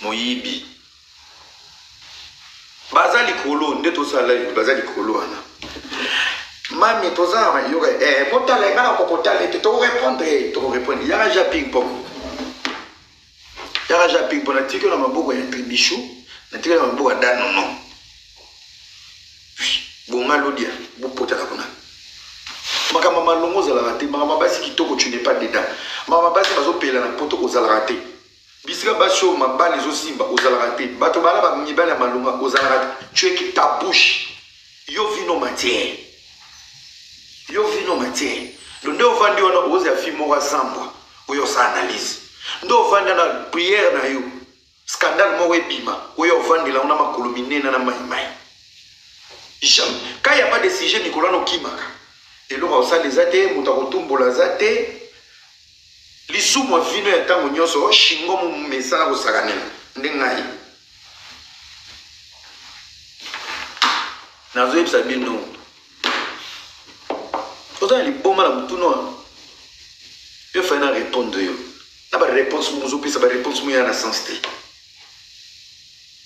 moyibi bazali kolo ndeto sala bazali kolo wana mami toza yoga motala ngana ko potala to répondre ya ja ping pong na tiko na maboko ya tribichou na tiko na maboko ya danono bonga lodia bo potala kuna maka mama longo za la raté mama basi kitoko tu n'es pas dedans mama basi bazo pela na poto ko za la raté bisika basho mabali zo simba ozala raté bato bala ba mibala malunga ozala raté tu es qui ta bouche yo vino matière ndo vandi ona oza fimo wa sambwa oyo sa analyse ndo vandi na prière na yo scandale mo webima oyo vandi la ona makolo minena na mai jam ka ya pas de sujet Nicolas no kimaka eloko osala te moto akotumbola te lisumu avino ya ntango nyonso shingo momesana kosakanela nde ngai nazoyebisa bino ozala liboma na mutuna yo fai na répondre yo na baréponse mozopesa baréponse moya na sens te.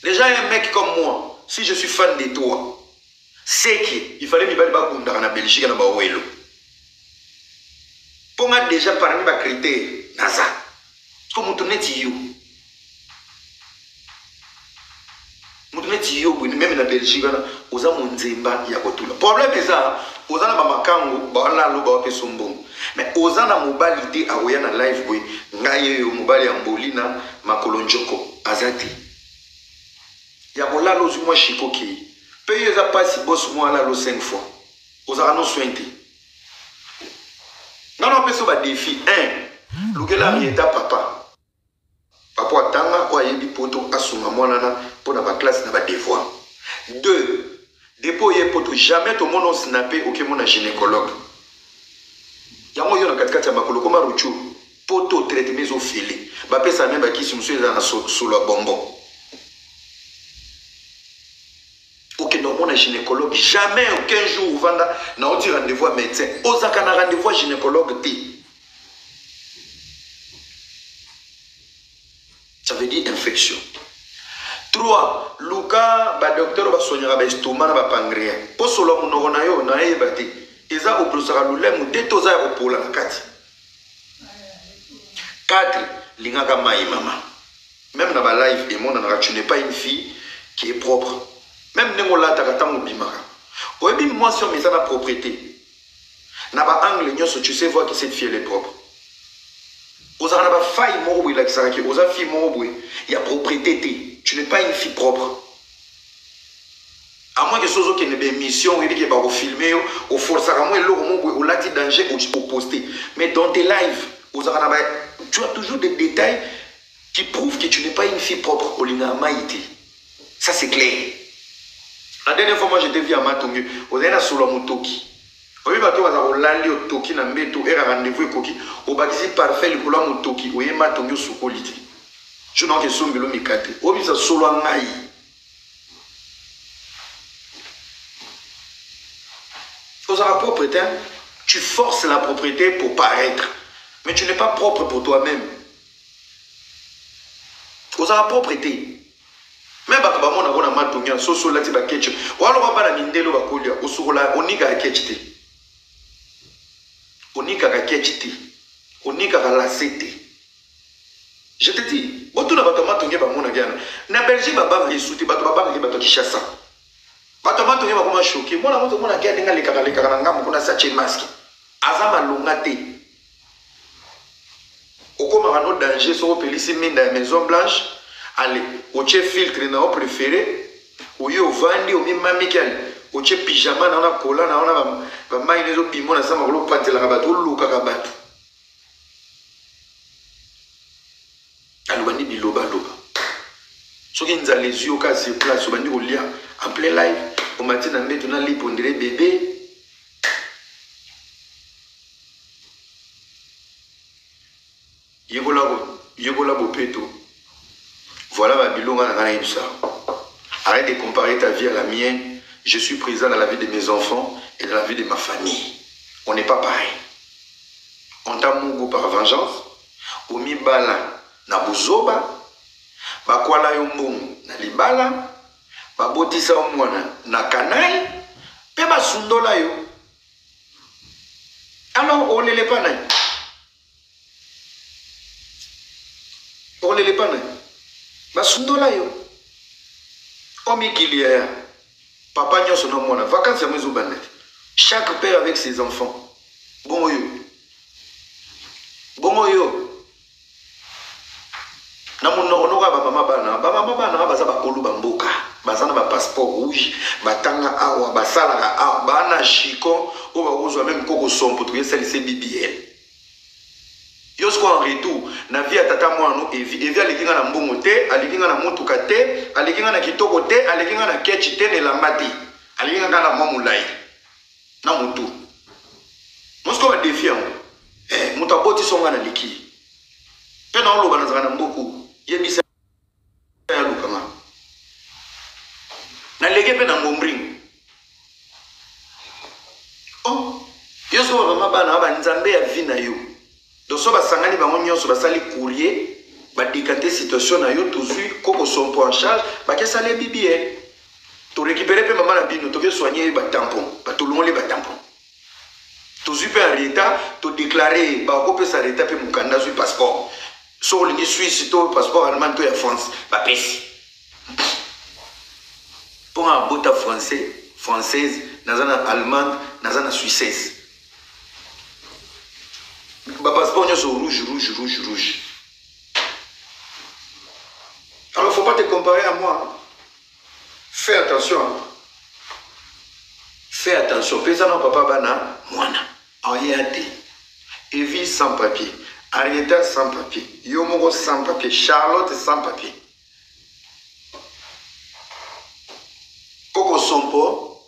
Déjà un mec comme moi, si je suis fan de toi, c'est qu'il fallait me battre en Belgique na bawelo. Pour moi déjà parmi les critères nasa. Comme on est yo. Mutune tiyo même na Belgique na oza monzemba ya kotula. Problème est ça, oza na ba makango ba la lo ba pesombongo. Mais oza na mobilité a oya na live boy, ngaye yo mobile ya mbolina makolonjoko azati. Ya kola lo zuma shikoki. Paye za pasi boss moi la lo 5 fois. Oza no sointe. Non peso ba défi 1. Lukela rieta papa. Papa atanga kwa yebi poto asuma mwana na pour la classe na ba devoir. 2. Dépôt ye poto jamais to mono snapper aucun mon gynécologue. Yango yo na katikati ya makolo koma ruchu poto traite mesophilie. Ba pesa même ba kisi monsieur za na sous la bonbon. Aucun mon gynécologue jamais aucun jour vanda na oti rendez-vous à médecin. Ozaka na rendez-vous à gynécologue ti. Ça veut dire infection. 3. Luka, ba docteur ba soignera ba estomac na ba pancréas. Po solo munoko na yo na yeba te. Eza oplosaka lulemu te toza ya kopola na kati. 4. Lingaka mai mama. Même na ba live et mon na tu n'es pas une fille qui est propre. Même nengo lata katango bimaka. Oyebi moi sur mes na propriété. Na ba angle nyoso tu sais voir que cette fille elle est propre. Oza na ba faille moko la kisaki, oza fille moko il y a propriété. Tu n'es pas une fille propre. À moins que ce soit une émission, il y a des filmer, au force à moi, au lati danger, au poster. Mais dans tes lives, tu as toujours des détails qui prouvent que tu n'es pas une fille propre. Au lina maïti. Ça c'est clair. La dernière fois, moi j'étais vu à Matongu, au dernier sur la motoki. Au lieu de lali au toki na mbeto era rendez-vous koki, au bakisi parfait le couleur motoki, au yé Matongu sous qualité. Je n'en ai pas de mikate. Au bisa solo ngai. Aux la propriété, tu forces la propriété pour paraître, mais tu n'es pas propre pour toi-même. Aux la propriété. Même si tu as un matonga, so so lati ba ketch. Ou alors ba na mindelo ba kolia, osukola onika ka ketch. Onika ka ketch. Onika ka lasete. Je te dis, botu na bato matonge ba mona gana. Na Belgique ba ba yesuti bato ba ba bato Kinshasa. Bato matonge ba koma choqué. Mona moto mona kia denga lekaka na ngamu kuna sache masque. Azama longa te. Okoma no danger so pelisi minda Maison Blanche. Allez, oche filtre na o préféré. Oyo vandi o mi mami kali. Oche pyjama na ona kola na ona ba mai nezo bimona sama ko patela ka bato luka ka bato. Alubandi biloba loba. Ce qui nous a les yeux au cas sur place, au lien en plein live, au matin on met on a lit pour dire bébé. Yegola bopeto. Voilà ma bilonga na ça. Arrête de comparer ta vie à la mienne. Je suis présent dans la vie de mes enfants et dans la vie de ma famille. On n'est pas pareil. On t'a mougou par vengeance. Au mibala. Na buzoba bakwala yo mbongo na libala babotisa omwana na kanai pe basundola yo alors olele pa nani basundola yo omikilia ya papa nyoso na mwana vacances ya mwezi ubandati chaque père avec ses enfants bongo yo na monokonoka ba mama bana baza ba kolu bamboka baza na ba passeport rouge batanga awa basalaka awa bana chiko o ba ozwa même koko sompo to yesa lycée BBL yosko en retour na vie tata mwana evi alikinga na mbongo te alikinga na motuka te alikinga na kitoko te alikinga na kechi te ne la mati alikinga na mwa mulai na mutu Moi, ce qu'on va défier, mon tabot, ils sont en liquide. Puis, non, l'eau, on a beaucoup. Il y a des gens qui ont des gens. Na lege pe na ngombring. Oh, yo so ba mabana ba nzambe ya vie na yo. Donc so ba sangani ba nyonso ba sali courrier, ba décanter situation na yo tozui koko son en charge, ba ke sale bibi to récupérer pe maman na bino to ke soigner ba tampon, ba to longole ba tampon. Tozui pe en état to déclarer ba ko pe sa état pe mukanda su passeport. So lingi Suisse to passeport allemand to ya France, ba pesi. Pour un bota française, nazana allemande, nazana suissaise. Ba passeport nous sont rouge. Alors faut pas te comparer à moi. Fais attention. Fais attention. Pesa non papa bana mwana. Ayati. Evie sans papier. Arieta sans papier. Yomogo sans papier. Charlotte sans papier. Coco Sompo,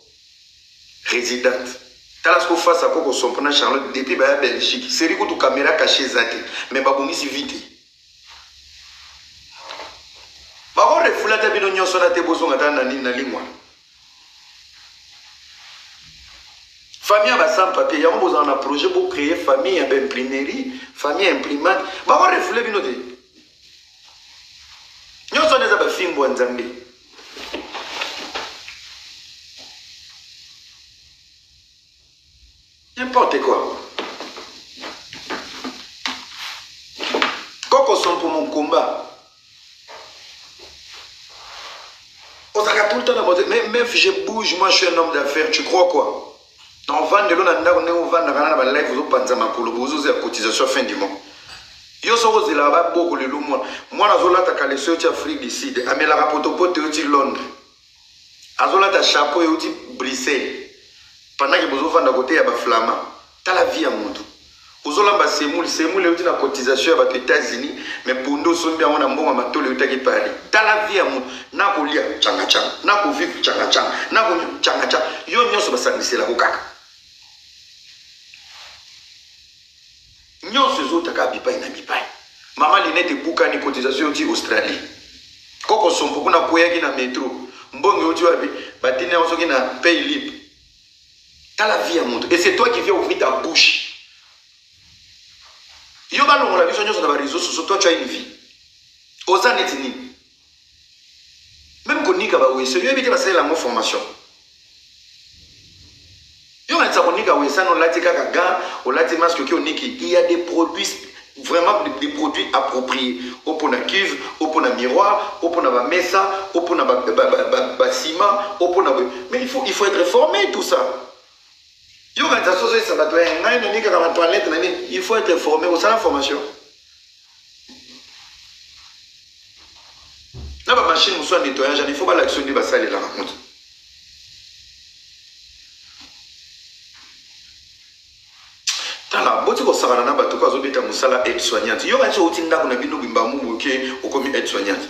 résidente. Talasco face à Coco Sompo, na Charlotte, depuis la Belgique. C'est rigolo, tout caméra cachée, zati. Mais baboumi, c'est vite. Par contre, les foulas, t'as vu l'oignon sur la table, on a na lingua. Famille a sans papier, il y a un projet pour créer famille, imprimerie, famille imprimante. Par contre, les foulas, binoté. Nous sommes des abafins, bon, Zambie. N'importe quoi. Coco sont pour mon combat. On s'arrête tout le temps dans mon... Même si je bouge, moi je suis un homme d'affaires. Tu crois quoi? On vend de l'eau, on vend dans la live, vous pensez à ma couleur, vous avez la cotisation fin du mois. Yo so vous là-bas beaucoup le moi. Moi la zola ta calé sur Afrique du Sud. Amela rapoto pote au Londres. Azola ta chapeau et au Bruxelles. Pendant que vous avez côté, il y a des flammes. Tu as la vie à mon tour. Vous avez la semoule, la cotisation aux États-Unis, mais pour nous, on a un bon amateur qui parle. Tu as la vie à mon tour. Na kolia changa na ko vivre changa na ko changa yo nyonso basangisi la kokaka. Nyonso zo taka bipai na bipai. Mama linete buka ni cotisation ti Australie. Koko sompo kuna koyaki na métro. Mbongo oti wapi batine osoki na pays libre. T'as la vie à mon tour. Et c'est toi qui viens ouvrir ta bouche. Yo balon la vision sur les réseaux sociaux, toi tu as une vie. Osa netini. Même qu'on n'y a pas oué, c'est lui qui va faire la formation. Yo on ça on n'y a oué ça non la tika gaga, on la tika masque qui on il y a des produits vraiment des produits appropriés. Au pour la cuve, au pour la miroir, au pour la mesa, au pour la ciment, au pour la. Mais il faut être formé tout ça. Il faut être formé au sein de la formation. La machine soit nettoyage, il faut pas l'actionner, il va la raconte. Tala, boti ko sarana na bato ko azobeta musala aide soignante. Yo kancho utinda kuna bino bimba mu oké okomi aide soignante.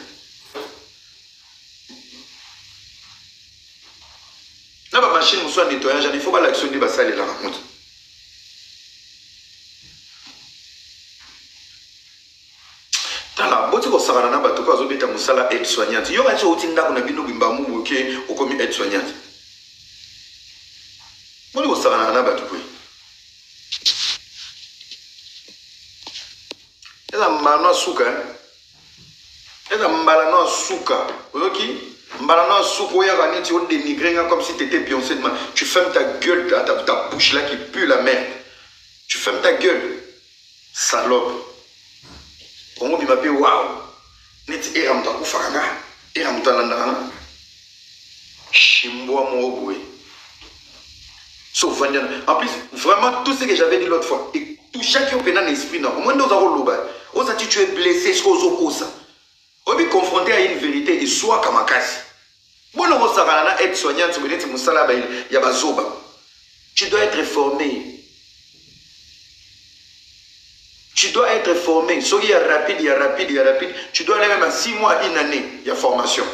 La machine soit nettoyage, il faut pas l'actionner, il va la raconte. Tala, boti ko sarana na bato ko azobeta musala aide soignante. Yo kancho utinda kuna bino bimba mu oké okomi aide soignante. Boti ko sarana na bato ko. Eza mbala suka. Eza mbala suka. Oyoki? Mbala suka oya gani tu on dénigrer comme si tu étais Beyoncé. Tu fermes ta gueule, ta bouche là qui pue la merde. Tu fermes ta gueule. Salope. On dit m'appelle waouh. Net eram ta kufanga. Eram ta landa. Chimboa mo boy. Sauf en plus, vraiment tout ce que j'avais dit l'autre fois. Et tout chacun peut dans l'esprit non. Au moins nous avons l'oba. Osa tu es blessé, ce qu'on ça. On est confronté à une vérité et soit kamakasi. Bon, on va être soignant, tu dois être formé. Tu dois être formé. Soit il y a rapide, il y a rapide, il y a rapide. Tu dois aller même à 6 mois, une année, il y a formation.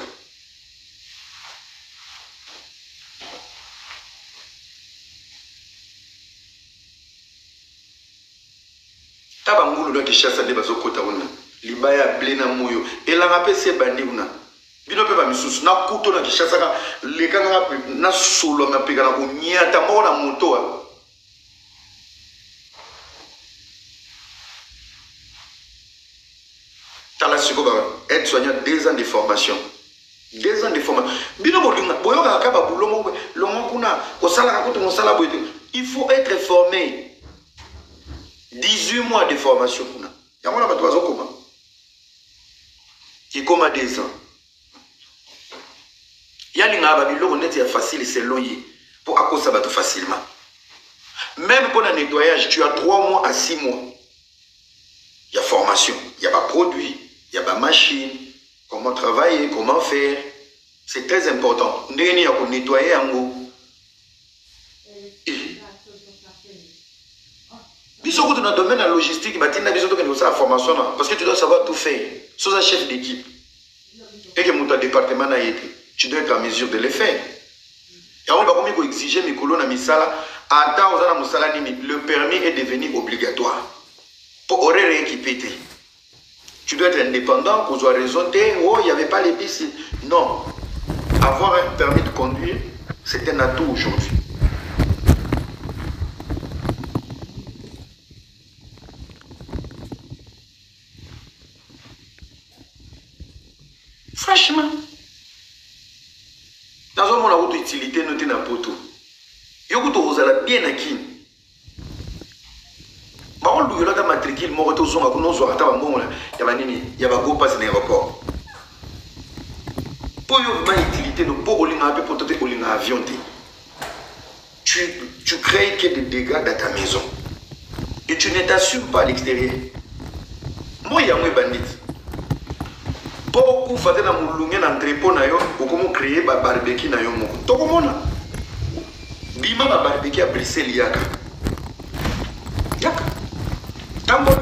bino Kinshasa nde bazokota kuna libaya blena moyo elanga pe se bandi kuna bino pe ba misusu na kuto na Kinshasa ka lekanga na solo na peka na kunyata moko na moto tala siko ba être soignant 2 ans de formation 2 ans de formation bino bolinga boyoka ka ba bulongo longo kuna kosala ka kuto mosala boyo il faut être formé 18 mois de formation kuna yango na bato bazokoma ikoma 2 ans yalinga ba biloko neti ya facile selon ye pour akosa bato facilement même pour le nettoyage tu as 3 mois à 6 mois il y a formation il y a pas produit il y a pas machine comment travailler comment faire c'est très important ndeni ya ko nettoyer yango Biso dans le domaine de la logistique, la formation parce que tu dois savoir tout faire. Sois un chef d'équipe. Et que mon département a été, tu dois être en mesure de le faire. Et on va comme exiger mes colonnes à Misala, le permis est devenu obligatoire. Pour horaire équipé. Tu dois être indépendant, qu'on soit raisonné, oh, il n'y avait pas les pistes. Non. Avoir un permis de conduire, c'est un atout aujourd'hui. Franchement, dans un monde où l'utilité nous est poto, il y a bien acquis. Par contre, il y a des matricules, il y a go passe l'aéroport. Pour une utilité, avion, tu crées que des dégâts dans ta maison. Et tu ne t'assumes pas à l'extérieur. Moi, il y a un bandit. Pour faire des entrepôts, pour créer un barbecue. Tu comprends? Bima un barbecue à Bruxelles. Yaka. Tambo.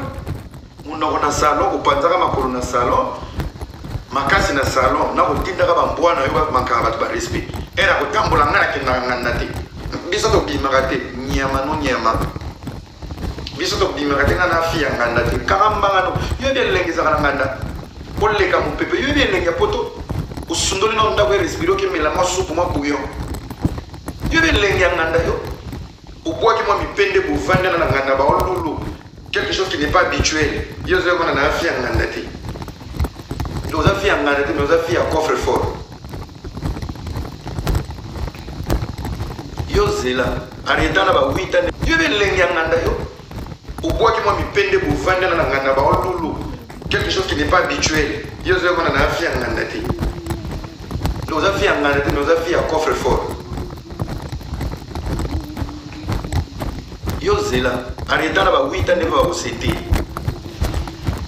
On a un salon, on pense à un salon. Ma casse na salon, na kotinda ka bambwa na yo manka ba respect. Era ko tambola ngana ke ngana te. Biso to bimaka te, nyama no nyama. Biso to bimaka te ngana fiya ngana te. Karamba ngano, yo de lengisa kana nganda. Bolle ka mo pepe, yo de lenga poto. Usundoli na ndako respiro ke mela masupu ma bouillon. Yo de lenga nganda yo. Pourquoi que moi mi pende pour vendre na nganda ba olulu. Quelque chose qui n'est pas habituel. Yo zo kona na fiya nganda te. Nos affaires en Angleterre, nos affaires à coffre-fort. Yo zela, arrêtant là 8 ans. Yo vais lengi nganda yo. Pourquoi que moi mi pende pour vendre na nganda ba olulu. Quelque chose qui n'est pas habituel. Yo zo kona na affaire en Angleterre. Nos affaires en Angleterre, nos affaires à coffre-fort. Yo zela, arrêtant là 8 ans ne va recéter.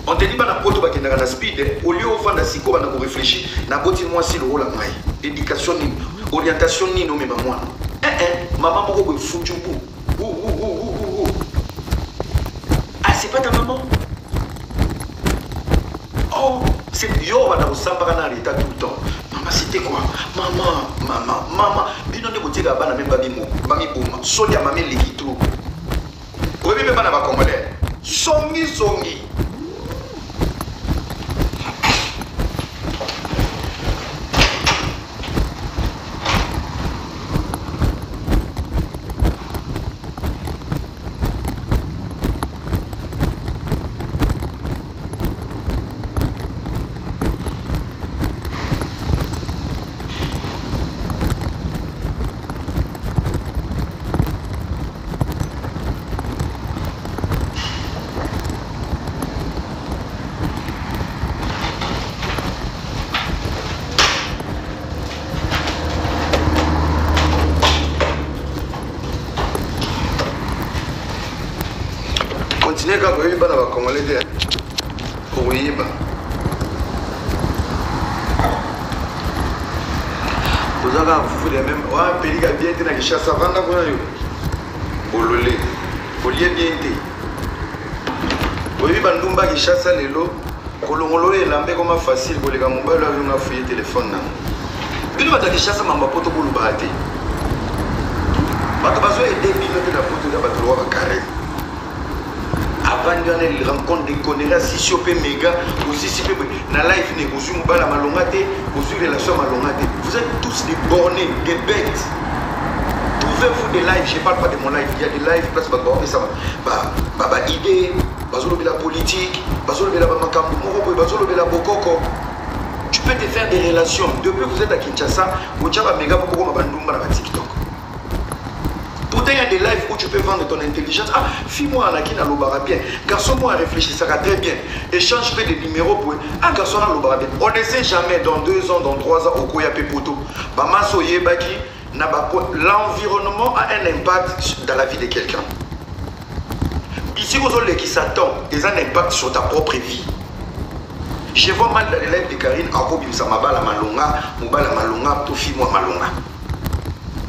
On te dit que tu as un speed, au lieu de faire des choses, tu réfléchir, tu as aussi le rôle de l'éducation, l'orientation, maman. Maman, tu es fou. Ah, c'est pas ta maman. Oh, c'est yo, on va s'embarrasser dans l'état tout le temps. Maman, c'était quoi? Maman. Bino ne botte la banane, même bami bouma. Solia, maman, les guitous. Oui, mais pas dans Congolais. Songi. Continuez quand vous avez un Congolais pour y aller. Vous avez même un pays qui a bien été dans les chasses avant d'avoir eu. Ololé. Olé bien été. Vous avez un Ndumba qui chasse les lots. Kolongolo est lambé comme facile pour les gars. Mon père a fouillé le téléphone. Vous avez des chasses à ma pote pour le battre. Vous avez des pilotes de la pote de la carré. avandi il rencontre des connards si si opé méga aussi si peu na live ne kozu mobala malonga te kozu relation malonga te. Vous êtes tous des bornés, des bêtes. Trouvez-vous des lives, je ne parle pas de mon live, il y a des lives place bah idée, bazolobe la politique, bazolobe la makambo moko, bazolobe la bokoko. Tu peux te faire des relations. Depuis que vous êtes à Kinshasa, vous avez méga beaucoup de bandumba dans TikTok. Pourtant, il y a des lives où tu peux vendre ton intelligence. Ah, fille-moi, Anaki, n'a l'obara bien. Garçon, moi, réfléchis, ça va très bien. Échange fait des numéros pour. Ah, garçon, n'a l'obara bien. On ne sait jamais dans 2 ans, dans 3 ans, au Koya Pepoto. Bamaso Yebaki, l'environnement a un impact dans la vie de quelqu'un. Ici, vous avez qui s'attend, ils ont un impact sur ta propre vie. Je vois mal dans les lives de Karine, à côté de Samaba, la Malonga, tout fille, moi, Malonga.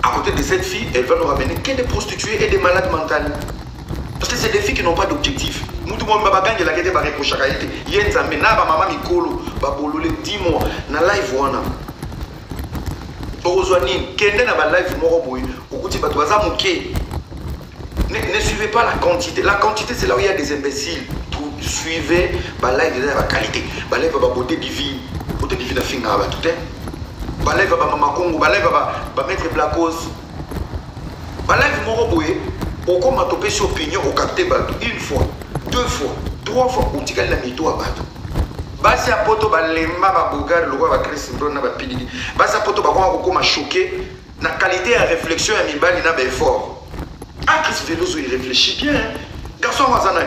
À côté de cette fille, elle va nous ramener que des prostituées et des malades mentales. Parce que c'est des filles qui n'ont pas d'objectif. Nous, tout le monde, il y a des barrières pour chaque année. Il y a des amis, maman, Mikolo, Babolole, 10 mois, dans la live, on a. Ne suivez pas la quantité. La quantité, c'est là où il y a des imbéciles. Suivez la live de la qualité. La live de la beauté divine. Beauté divine, la fin, tout est. La live de la Mama Congo. La live de la Maître Blacos. La live de Moroboé. Au com a topé sur opinion, au capté bateau. 1 fois, 2 fois, 3 fois, on dit qu'elle a mis toi à bateau. Basi a poto ba lemba ba bogar le roi ba Chris Mbron na ba pilidi. Basi a poto ba kwa ma choqué na qualité à réflexion à mibali na ba effort. Ah Chris Veloso il réfléchit bien. Garçon wazana.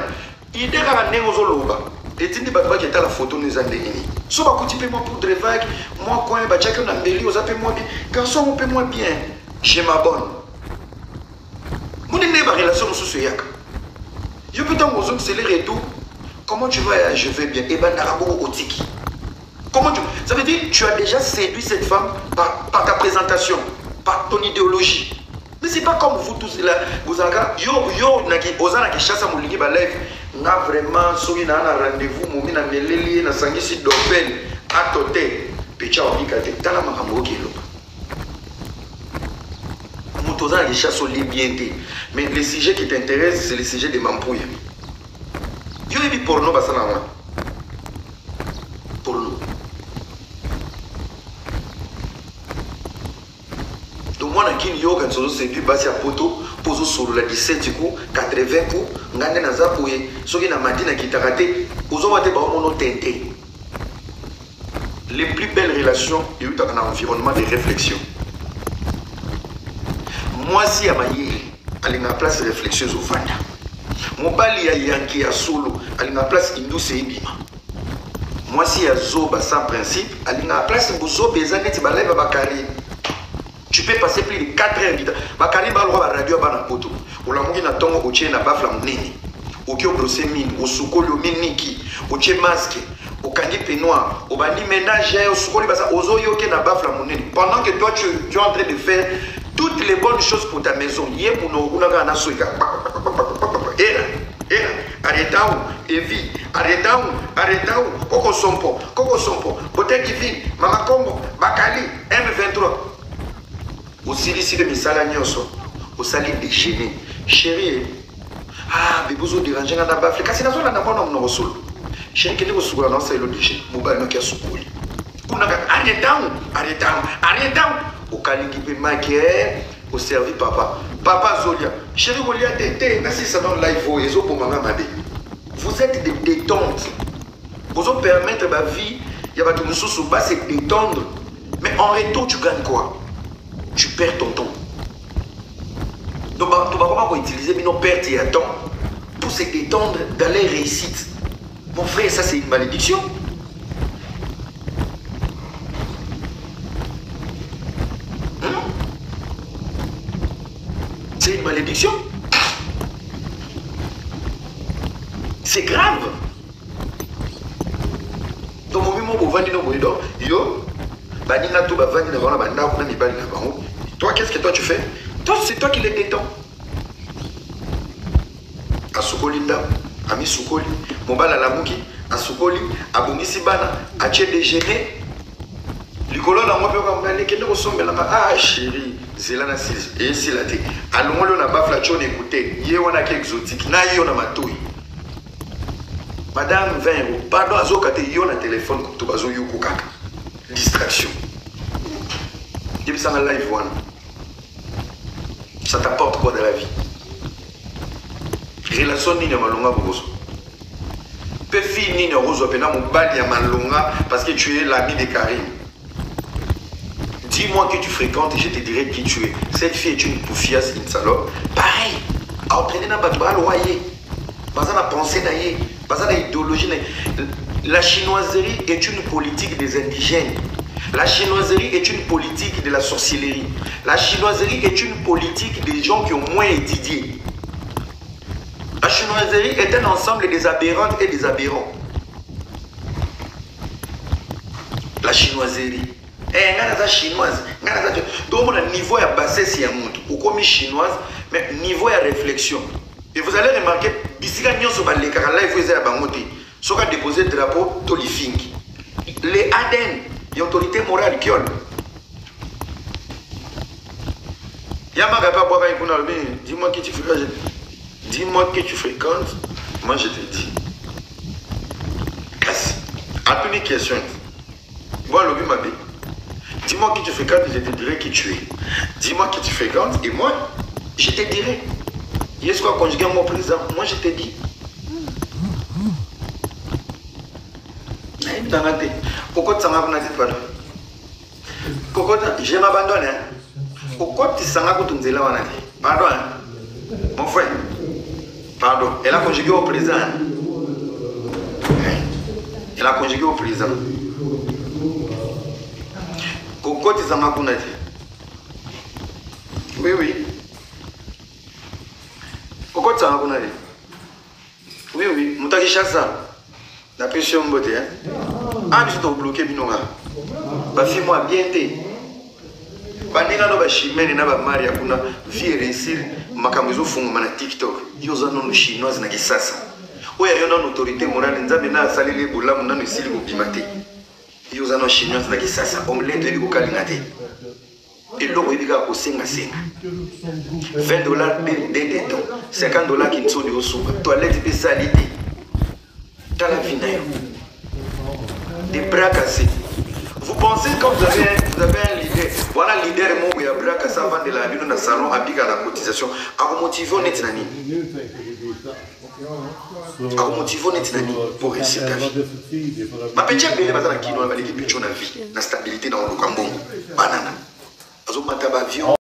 Il est à nengozo loba. Et tindi ba qui était la photo nous andeni. So ba kuti pe moi pour de vague, moi coin ba chaka na mbeli oza pe moi bien. Garçon on peut moi bien. Je m'abonne. Mon ne ba relation sous ce yak. Yo putain mon zone c'est les retours. Comment tu vas? Je vais bien. Et ben, comment tu... Ça veut dire que tu as déjà séduit cette femme par ta présentation, par ton idéologie. Mais c'est pas comme vous tous là. Vous avez qui chasse à mon ligue live. Na vraiment, si vous avez un rendez-vous, vous avez un meleli, na sangisi d'open, à toté. Pecha obligate. Dans la marambo qui est là. Moutozan qui chasse au lit bien. Mais le sujet qui t'intéresse, c'est le sujet des mampouilles. Yo ebi porno basana moi. Porno. Donc moi na kini yo quand sozo sepi basi a poto pozo sur la 17 coup 80 coup ngande na zapoye soki na madina kitarate ozo wate ba mono tente. Les plus belles relations il y a un environnement de réflexion. Moi si à maye aller na place réflexion au fanya. Mobali ya yanki ya solo, ali na place indou se ibima. Moi si ya zoba sans principe, ali na place mbuzo bezane ti balai bakari. Tu peux passer plus de 4 heures vite. Bakari ba lo ba radio ba na poto. Olamungi na tongo oche na bafla mnene. Oki obrose mine, osukolo miniki, oche masque, okangi peignoir, obandi ménage, osukoli basa ozo yoke na bafla mnene. Pendant que toi tu es en train de faire toutes les bonnes choses pour ta maison. Yé muno unaka na soika. Arrêtez-vous, Evi, arrêtez-vous, Coco Sompo, Beauté Divine, Mama Combo, Bakali, M23. Aussi, ici, le missal à Nyoso, au sali déjeuner. Chérie, ah, mais vous avez dérangé dans la bafle, car c'est la zone à n'avoir non non solo. Chérie, quel est votre souhait dans ce déjeuner? Mobile n'a qu'à souper. Arrêtez-vous, au cali qui peut maquiller. Au service papa. Papa Zolia. Chérie Zolia, merci ça dans live. Vous êtes des détentes. Vous allez permettre ma vie. Il y a des choses sous bas, c'est détendre. Mais en retour, tu gagnes quoi? Tu perds ton temps. Donc, tu vas comment utiliser nos pertes et temps pour se détendre dans les réussites. Mon frère, ça c'est une malédiction. C'est une malédiction. C'est grave. Donc, toi, qu'est-ce que toi tu fais? Toi, c'est toi qui les détends. À Soukolinda, Ami Soukoli, Mobala Lamouki, à Soukoli, à Boumisi Bana, à Tché déjeuner. Likolo na moi pe ka kende ko sombela ma ah chérie zelana sis et silate allons le na bafla chon écouter yé wana ke exotique na yo na matoi Madame 20 euros. Pardon, azo kate yo na téléphone ko to bazo yo ko kaka. Distraction. Depuis ça na live one. Ça t'apporte quoi dans la vie? Relation ni na malonga boboso. Pe fi ni na rozo pena mobali ya malonga parce que tu es l'ami de Karim. Dis-moi que tu fréquentes et je te dirai qui tu es. Cette fille est une poufiasse, une salope. Pareil, à entraîner dans le loyer. Pas dans la pensée, pas dans l'idéologie. La chinoiserie est une politique des indigènes. La chinoiserie est une politique de la sorcellerie. La chinoiserie est une politique des gens qui ont moins étudié. La chinoiserie est un ensemble des aberrantes et des aberrants. La chinoiserie. Ngana chinoise, donc le niveau est bassé si un monde ou comme chinoise, mais niveau de réflexion. Et vous allez remarquer, bisika nyonso ba le kaka live vous ba ngoti, soka déposer drapeau tolifink. Les ADN, l'autorité morale qui ont. Yamaga pas boire avec nous, dis-moi qui tu fréquentes. Dis-moi que tu fréquentes, moi je te dis. Casse. À toutes les questions. Moi le ma vie. Dis-moi qui tu fréquentes et je te dirai qui tu es. Dis-moi qui tu fréquentes et moi, je te dirai. Est-ce qu'on conjugué mon présent? Moi, je te dis. Pourquoi tu m'as dit pardon? Pourquoi je m'abandonne? Pourquoi tu s'en as dit là? Pardon, mon frère. Pardon. Elle a conjugué au présent. Elle a conjugué au présent. Pourquoi tu s'en as dit? Oui, oui. Pourquoi tu s'en as dit? Oui, oui. Moutaki Chassa. La pression beauté. Ah, je t'ai bloqué, Binonga. Ma fille, moi, bien t'es. Bandina no ba chimene na ba Maria kuna vie réussir makambezo funga na TikTok. Yoza no chinoise na kisasa. Oya yona autorité morale nzambe na salile bulamu na nisili ko bimate. Yoza no chinoise na kisasa. Omelette li ko kalingate. Et l'eau il va au $20 des temps, $50 qui ne sont au sous. Toilette de salité. Dans la vie, des bras cassés. Vous pensez quand vous avez un leader, voilà le leader, moi, il y a bras cassés avant de la vie dans le salon, à la cotisation. À vous motiver, on est nani. À vous motiver, on est nani pour réussir ta vie. Ma petite belle, ma tante qui nous a validé, puis on a vie, la stabilité dans le Cambo, banana. Azo mataba avion.